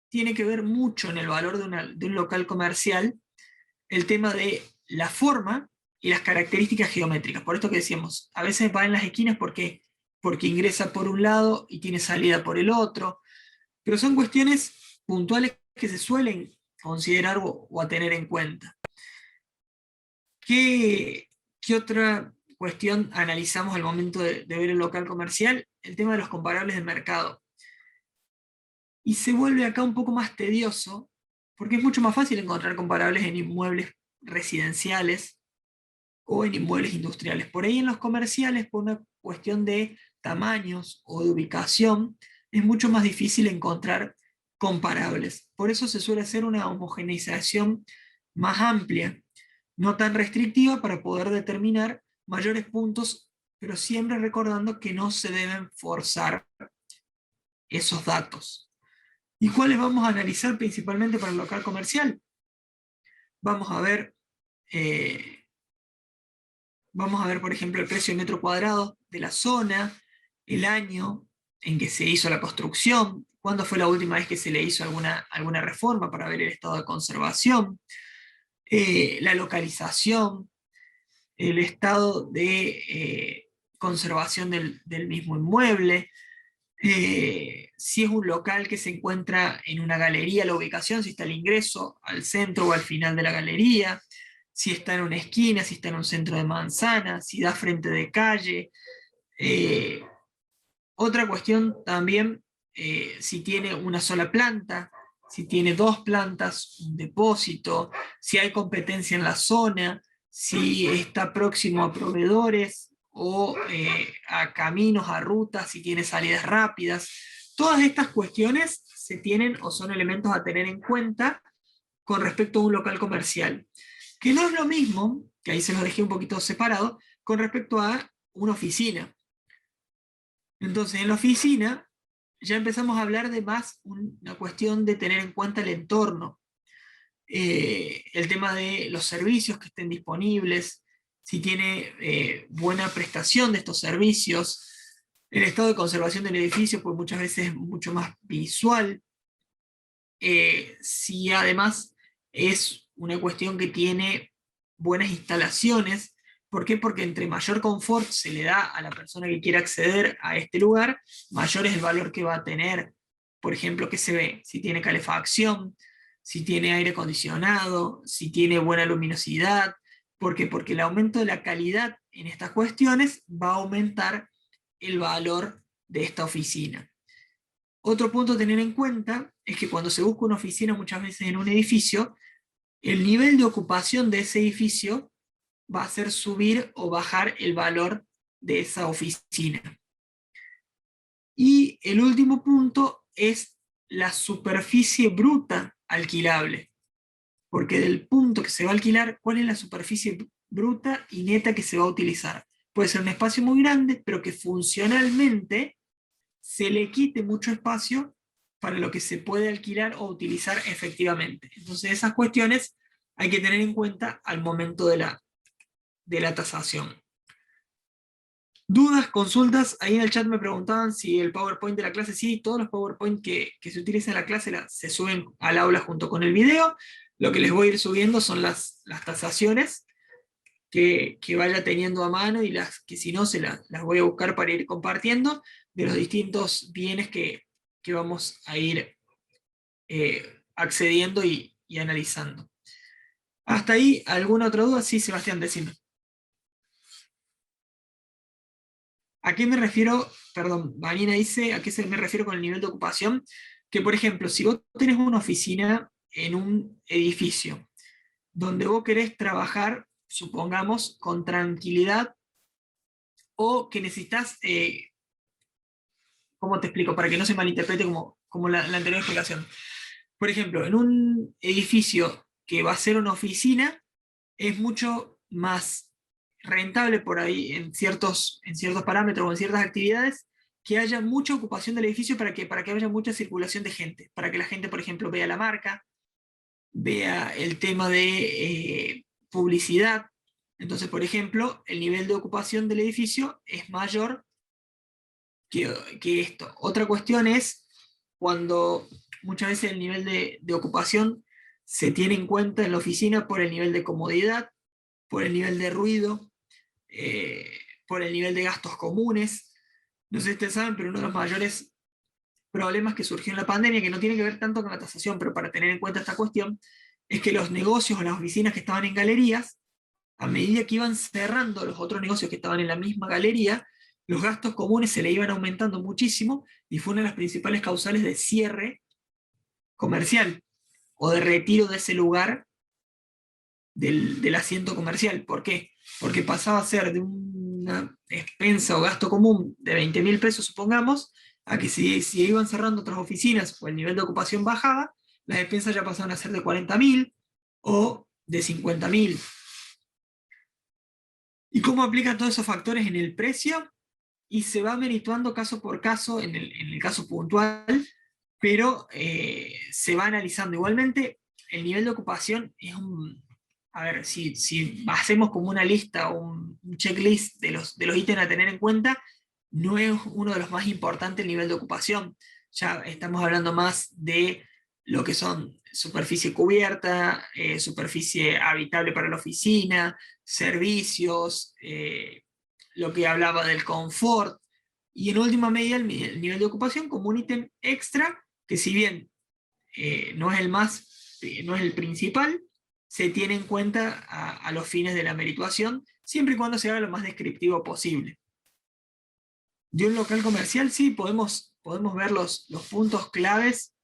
tiene que ver mucho en el valor de un local comercial el tema de la forma y las características geométricas. Por esto que decíamos, a veces va en las esquinas porque ingresa por un lado y tiene salida por el otro, pero son cuestiones puntuales que se suelen considerar o a tener en cuenta. ¿Qué otra cuestión analizamos al momento de ver el local comercial? El tema de los comparables de mercado. Y se vuelve acá un poco más tedioso, porque es mucho más fácil encontrar comparables en inmuebles residenciales o en inmuebles industriales. Por ahí en los comerciales, por una cuestión de tamaños o de ubicación, es mucho más difícil encontrar comparables. Por eso se suele hacer una homogeneización más amplia, no tan restrictiva, para poder determinar mayores puntos, pero siempre recordando que no se deben forzar esos datos. ¿Y cuáles vamos a analizar principalmente para el local comercial? Vamos a ver, por ejemplo, el precio de metro cuadrado de la zona, el año en que se hizo la construcción, cuándo fue la última vez que se le hizo alguna reforma para ver el estado de conservación, la localización, el estado de conservación del mismo inmueble, si es un local que se encuentra en una galería, la ubicación, si está al ingreso, al centro o al final de la galería, si está en una esquina, si está en un centro de manzana, si da frente de calle. Otra cuestión también, si tiene una sola planta, si tiene dos plantas, un depósito, si hay competencia en la zona, si está próximo a proveedores o a caminos, a rutas, si tiene salidas rápidas. Todas estas cuestiones se tienen o son elementos a tener en cuenta con respecto a un local comercial, que no es lo mismo, que ahí se los dejé un poquito separado, con respecto a una oficina. Entonces, en la oficina ya empezamos a hablar de más una cuestión de tener en cuenta el entorno, el tema de los servicios que estén disponibles, si tiene buena prestación de estos servicios, el estado de conservación del edificio, pues muchas veces es mucho más visual, si además es una cuestión que tiene buenas instalaciones. ¿Por qué? Porque entre mayor confort se le da a la persona que quiere acceder a este lugar, mayor es el valor que va a tener. Por ejemplo, ¿qué se ve? Si tiene calefacción, si tiene aire acondicionado, si tiene buena luminosidad. ¿Por qué? Porque el aumento de la calidad en estas cuestiones va a aumentar el valor de esta oficina. Otro punto a tener en cuenta es que cuando se busca una oficina muchas veces en un edificio, el nivel de ocupación de ese edificio va a hacer subir o bajar el valor de esa oficina. Y el último punto es la superficie bruta alquilable. Porque del punto que se va a alquilar, ¿cuál es la superficie bruta y neta que se va a utilizar? Puede ser un espacio muy grande, pero que funcionalmente se le quite mucho espacio para lo que se puede alquilar o utilizar efectivamente. Entonces esas cuestiones hay que tener en cuenta al momento de la tasación. ¿Dudas, consultas? Ahí en el chat me preguntaban si el PowerPoint de la clase, sí, todos los PowerPoint que se utilizan en la clase se suben al aula junto con el video. Lo que les voy a ir subiendo son las tasaciones que vaya teniendo a mano, y las que si no las voy a buscar para ir compartiendo, de los distintos bienes que vamos a ir accediendo y analizando. ¿Hasta ahí alguna otra duda? Sí, Sebastián, decime. ¿A qué me refiero? Perdón, Vanina dice, ¿a qué me refiero con el nivel de ocupación? Que, por ejemplo, si vos tenés una oficina en un edificio donde vos querés trabajar, supongamos, con tranquilidad o que necesitas, ¿cómo te explico? Para que no se malinterprete como la anterior explicación. Por ejemplo, en un edificio que va a ser una oficina, es mucho más rentable por ahí en ciertos parámetros o en ciertas actividades que haya mucha ocupación del edificio para que haya mucha circulación de gente, para que la gente, por ejemplo, vea la marca, vea el tema de publicidad. Entonces, por ejemplo, el nivel de ocupación del edificio es mayor que esto. Otra cuestión es cuando muchas veces el nivel de ocupación se tiene en cuenta en la oficina por el nivel de comodidad, por el nivel de ruido, por el nivel de gastos comunes. No sé si ustedes saben, pero uno de los mayores problemas que surgió en la pandemia, que no tiene que ver tanto con la tasación, pero para tener en cuenta esta cuestión, es que los negocios o las oficinas que estaban en galerías, a medida que iban cerrando los otros negocios que estaban en la misma galería, los gastos comunes se le iban aumentando muchísimo y fue una de las principales causales de cierre comercial o de retiro de ese lugar del asiento comercial. ¿Por qué? Porque pasaba a ser de una expensa o gasto común de 20.000 pesos, supongamos, a que si iban cerrando otras oficinas o el nivel de ocupación bajaba, las expensas ya pasaban a ser de 40.000 o de 50.000. ¿Y cómo aplican todos esos factores en el precio? Y se va merituando caso por caso en el caso puntual, pero se va analizando. Igualmente, el nivel de ocupación es un... A ver, si hacemos como una lista o un checklist de los ítems a tener en cuenta, no es uno de los más importantes el nivel de ocupación. Ya estamos hablando más de lo que son superficie cubierta, superficie habitable para la oficina, servicios, lo que hablaba del confort, y en última medida el nivel de ocupación como un ítem extra, que si bien no es el principal, se tiene en cuenta a los fines de la merituación, siempre y cuando se haga lo más descriptivo posible. De un local comercial, sí, podemos ver los puntos claves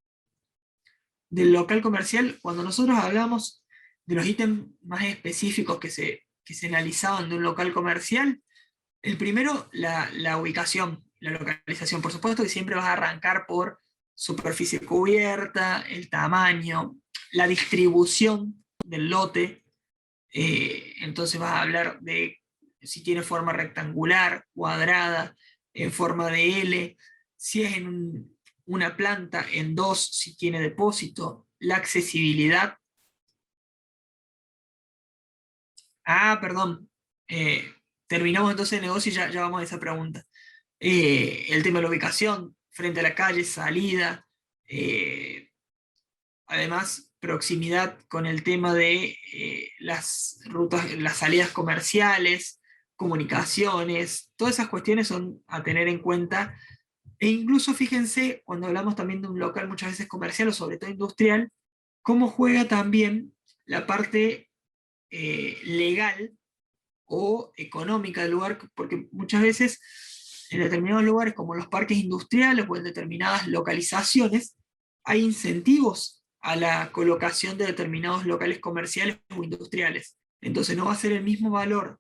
del local comercial. Cuando nosotros hablamos de los ítems más específicos que se analizaban de un local comercial, el primero, la ubicación, la localización. Por supuesto que siempre vas a arrancar por superficie cubierta, el tamaño, la distribución del lote. Entonces vas a hablar de si tiene forma rectangular, cuadrada, en forma de L, si es en una planta, en dos, si tiene depósito, la accesibilidad. Perdón. Terminamos entonces el negocio y ya vamos a esa pregunta. El tema de la ubicación, frente a la calle, salida, además proximidad con el tema de las rutas, las salidas comerciales, comunicaciones, todas esas cuestiones son a tener en cuenta. E incluso fíjense, cuando hablamos también de un local muchas veces comercial o sobre todo industrial, cómo juega también la parte legal o económica del lugar, porque muchas veces en determinados lugares como los parques industriales o en determinadas localizaciones hay incentivos a la colocación de determinados locales comerciales o industriales. Entonces no va a ser el mismo valor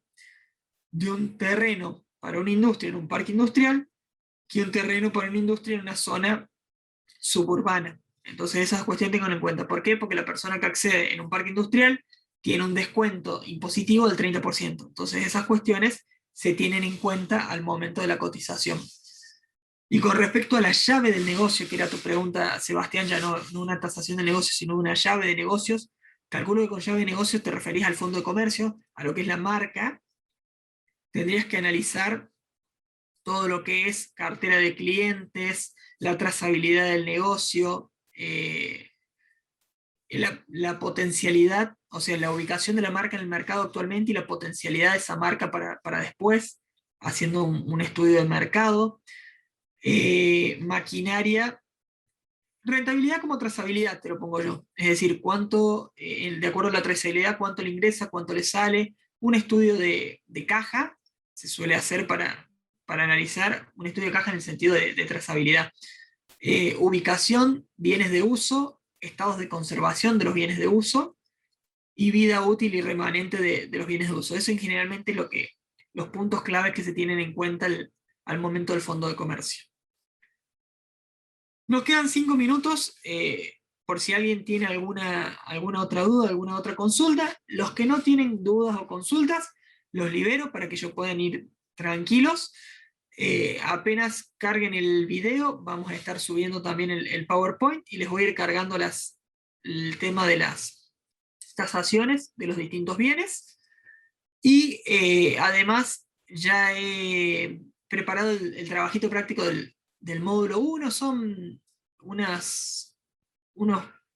de un terreno para una industria en un parque industrial que un terreno para una industria en una zona suburbana. Entonces esas cuestiones tengan en cuenta. ¿Por qué? Porque la persona que accede en un parque industrial tiene un descuento impositivo del 30%. Entonces esas cuestiones se tienen en cuenta al momento de la cotización. Y con respecto a la llave del negocio, que era tu pregunta, Sebastián, ya no una tasación del negocio, sino una llave de negocios, calculo que con llave de negocios te referís al fondo de comercio, a lo que es la marca. Tendrías que analizar todo lo que es cartera de clientes, la trazabilidad del negocio, la potencialidad, o sea, la ubicación de la marca en el mercado actualmente y la potencialidad de esa marca para después, haciendo un estudio de mercado. Maquinaria, rentabilidad como trazabilidad, te lo pongo yo. Es decir, cuánto, de acuerdo a la trazabilidad, cuánto le ingresa, cuánto le sale. Un estudio de caja se suele hacer para analizar un estudio de caja en el sentido de trazabilidad. Ubicación, bienes de uso, estados de conservación de los bienes de uso y vida útil y remanente de los bienes de uso. Eso es generalmente lo que los puntos claves que se tienen en cuenta al momento del fondo de comercio. Nos quedan 5 minutos, por si alguien tiene alguna otra duda, alguna otra consulta. Los que no tienen dudas o consultas, los libero para que ellos puedan ir tranquilos. Apenas carguen el video, vamos a estar subiendo también el PowerPoint y les voy a ir cargando el tema de las tasaciones de los distintos bienes. Y además ya he preparado el trabajito práctico del módulo 1, son unos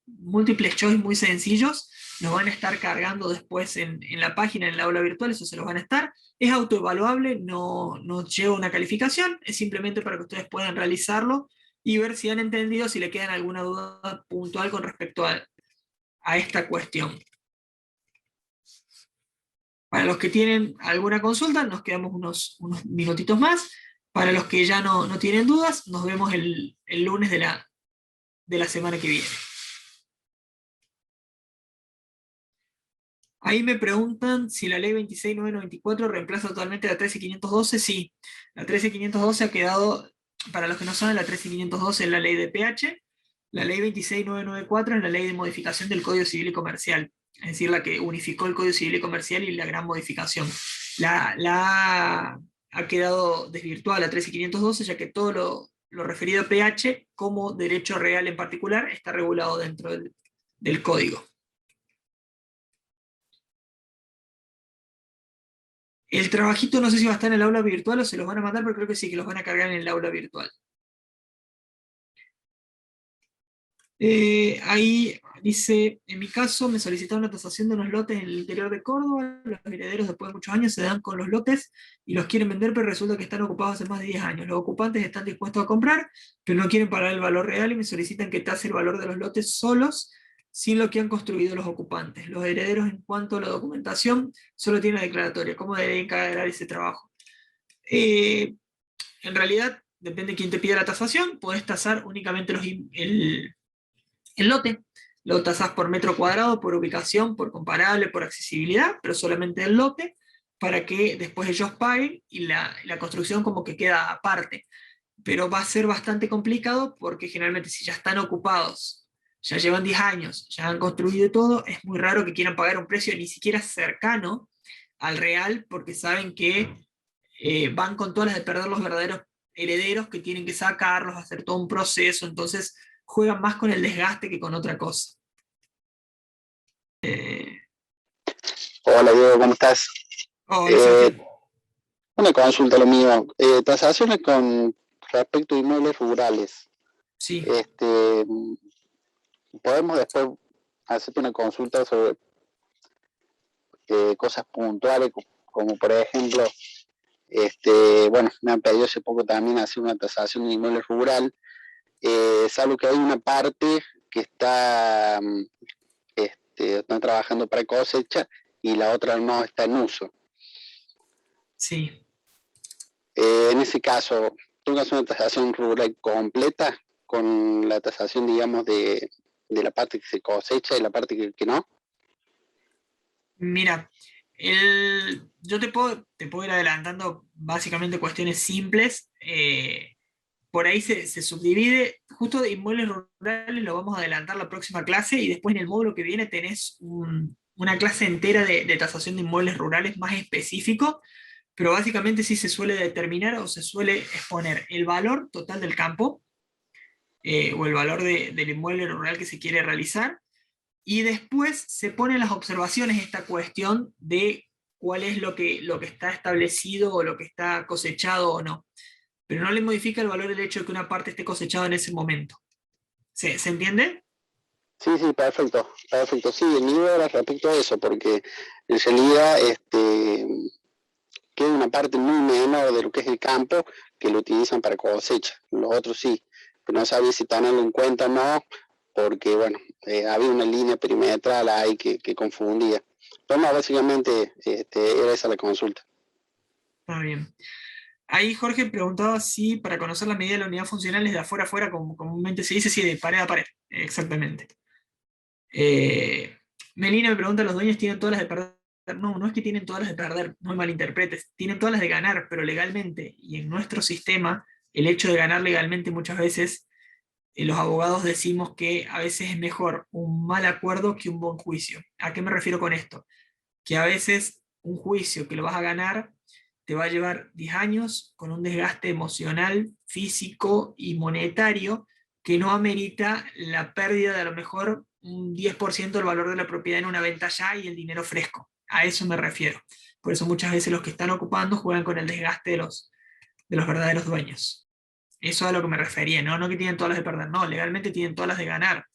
múltiples choice muy sencillos, nos van a estar cargando después en la página, en el aula virtual, eso se los van a estar. Es autoevaluable, no lleva una calificación, es simplemente para que ustedes puedan realizarlo y ver si han entendido, si le quedan alguna duda puntual con respecto a esta cuestión. Para los que tienen alguna consulta, nos quedamos unos minutitos más. Para los que ya no tienen dudas, nos vemos el lunes de la semana que viene. Ahí me preguntan si la ley 26.994 reemplaza totalmente la 13.512. Sí, la 13.512 ha quedado, para los que no saben, la 13.512 es la ley de PH, la ley 26.994 es la ley de modificación del Código Civil y Comercial, es decir, la que unificó el Código Civil y Comercial y la gran modificación. Ha quedado desvirtuada la 13.512, ya que todo lo referido a PH, como derecho real en particular, está regulado dentro del código. El trabajito no sé si va a estar en el aula virtual o se los van a mandar, pero creo que sí, que los van a cargar en el aula virtual. Ahí dice, en mi caso me solicitaron la tasación de unos lotes en el interior de Córdoba, los herederos después de muchos años se dan con los lotes y los quieren vender, pero resulta que están ocupados hace más de 10 años. Los ocupantes están dispuestos a comprar, pero no quieren pagar el valor real y me solicitan que tase el valor de los lotes solos, sin lo que han construido los ocupantes. Los herederos, en cuanto a la documentación, solo tienen la declaratoria. ¿Cómo deberían encargar ese trabajo? En realidad, depende de quién te pida la tasación, podés tasar únicamente el lote. Lo tasás por metro cuadrado, por ubicación, por comparable, por accesibilidad, pero solamente el lote, para que después ellos paguen y la construcción como que queda aparte. Pero va a ser bastante complicado porque generalmente si ya están ocupados, ya llevan 10 años, ya han construido todo, es muy raro que quieran pagar un precio ni siquiera cercano al real, porque saben que van con todas las de perder los verdaderos herederos que tienen que sacarlos, hacer todo un proceso, entonces juegan más con el desgaste que con otra cosa. Hola Diego, ¿cómo estás? Hola, una consulta lo mío. Tasaciones con respecto a inmuebles rurales. sí. Podemos después hacerte una consulta sobre cosas puntuales, como por ejemplo, bueno, me han pedido hace poco también hacer una tasación de inmueble rural. Salvo que hay una parte que están trabajando para cosecha y la otra no está en uso. Sí. En ese caso, ¿tú haces una tasación rural completa con la tasación, digamos, de la parte que se cosecha y la parte que no? Mira, yo te puedo ir adelantando básicamente cuestiones simples. Por ahí se subdivide, justo de inmuebles rurales lo vamos a adelantar la próxima clase y después en el módulo que viene tenés una clase entera de tasación de inmuebles rurales más específico, pero básicamente sí se suele determinar o se suele exponer el valor total del campo o el valor del inmueble rural que se quiere realizar, y después se ponen las observaciones esta cuestión de cuál es lo que está establecido o lo que está cosechado o no. Pero no le modifica el valor el hecho de que una parte esté cosechada en ese momento. ¿Se entiende? Sí, perfecto. Sí, el mío era respecto a eso, porque en realidad queda una parte muy menor de lo que es el campo que lo utilizan para cosecha. Los otros sí, pero no sabía si tenerlo en cuenta o no, porque bueno, había una línea perimetral ahí que confundía. Pero no, básicamente era esa la consulta. Está bien. Ahí Jorge preguntaba si para conocer la medida de la unidad funcional es de afuera a afuera, como comúnmente se dice, sí, de pared a pared, exactamente. Melina me pregunta, ¿los dueños tienen todas las de perder no, no es que tienen todas las de perder, no me malinterpretes, tienen todas las de ganar, pero legalmente, y en nuestro sistema, el hecho de ganar legalmente muchas veces, los abogados decimos que a veces es mejor un mal acuerdo que un buen juicio. ¿A qué me refiero con esto? Que a veces un juicio que lo vas a ganar te va a llevar 10 años con un desgaste emocional, físico y monetario que no amerita la pérdida de a lo mejor un 10% del valor de la propiedad en una venta ya y el dinero fresco. A eso me refiero. Por eso muchas veces los que están ocupando juegan con el desgaste de los verdaderos dueños. Eso es a lo que me refería, ¿no? No que tienen todas las de perder, no, legalmente tienen todas las de ganar.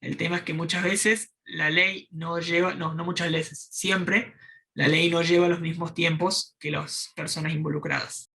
El tema es que muchas veces la ley no lleva, no muchas veces, siempre la ley no lleva los mismos tiempos que las personas involucradas.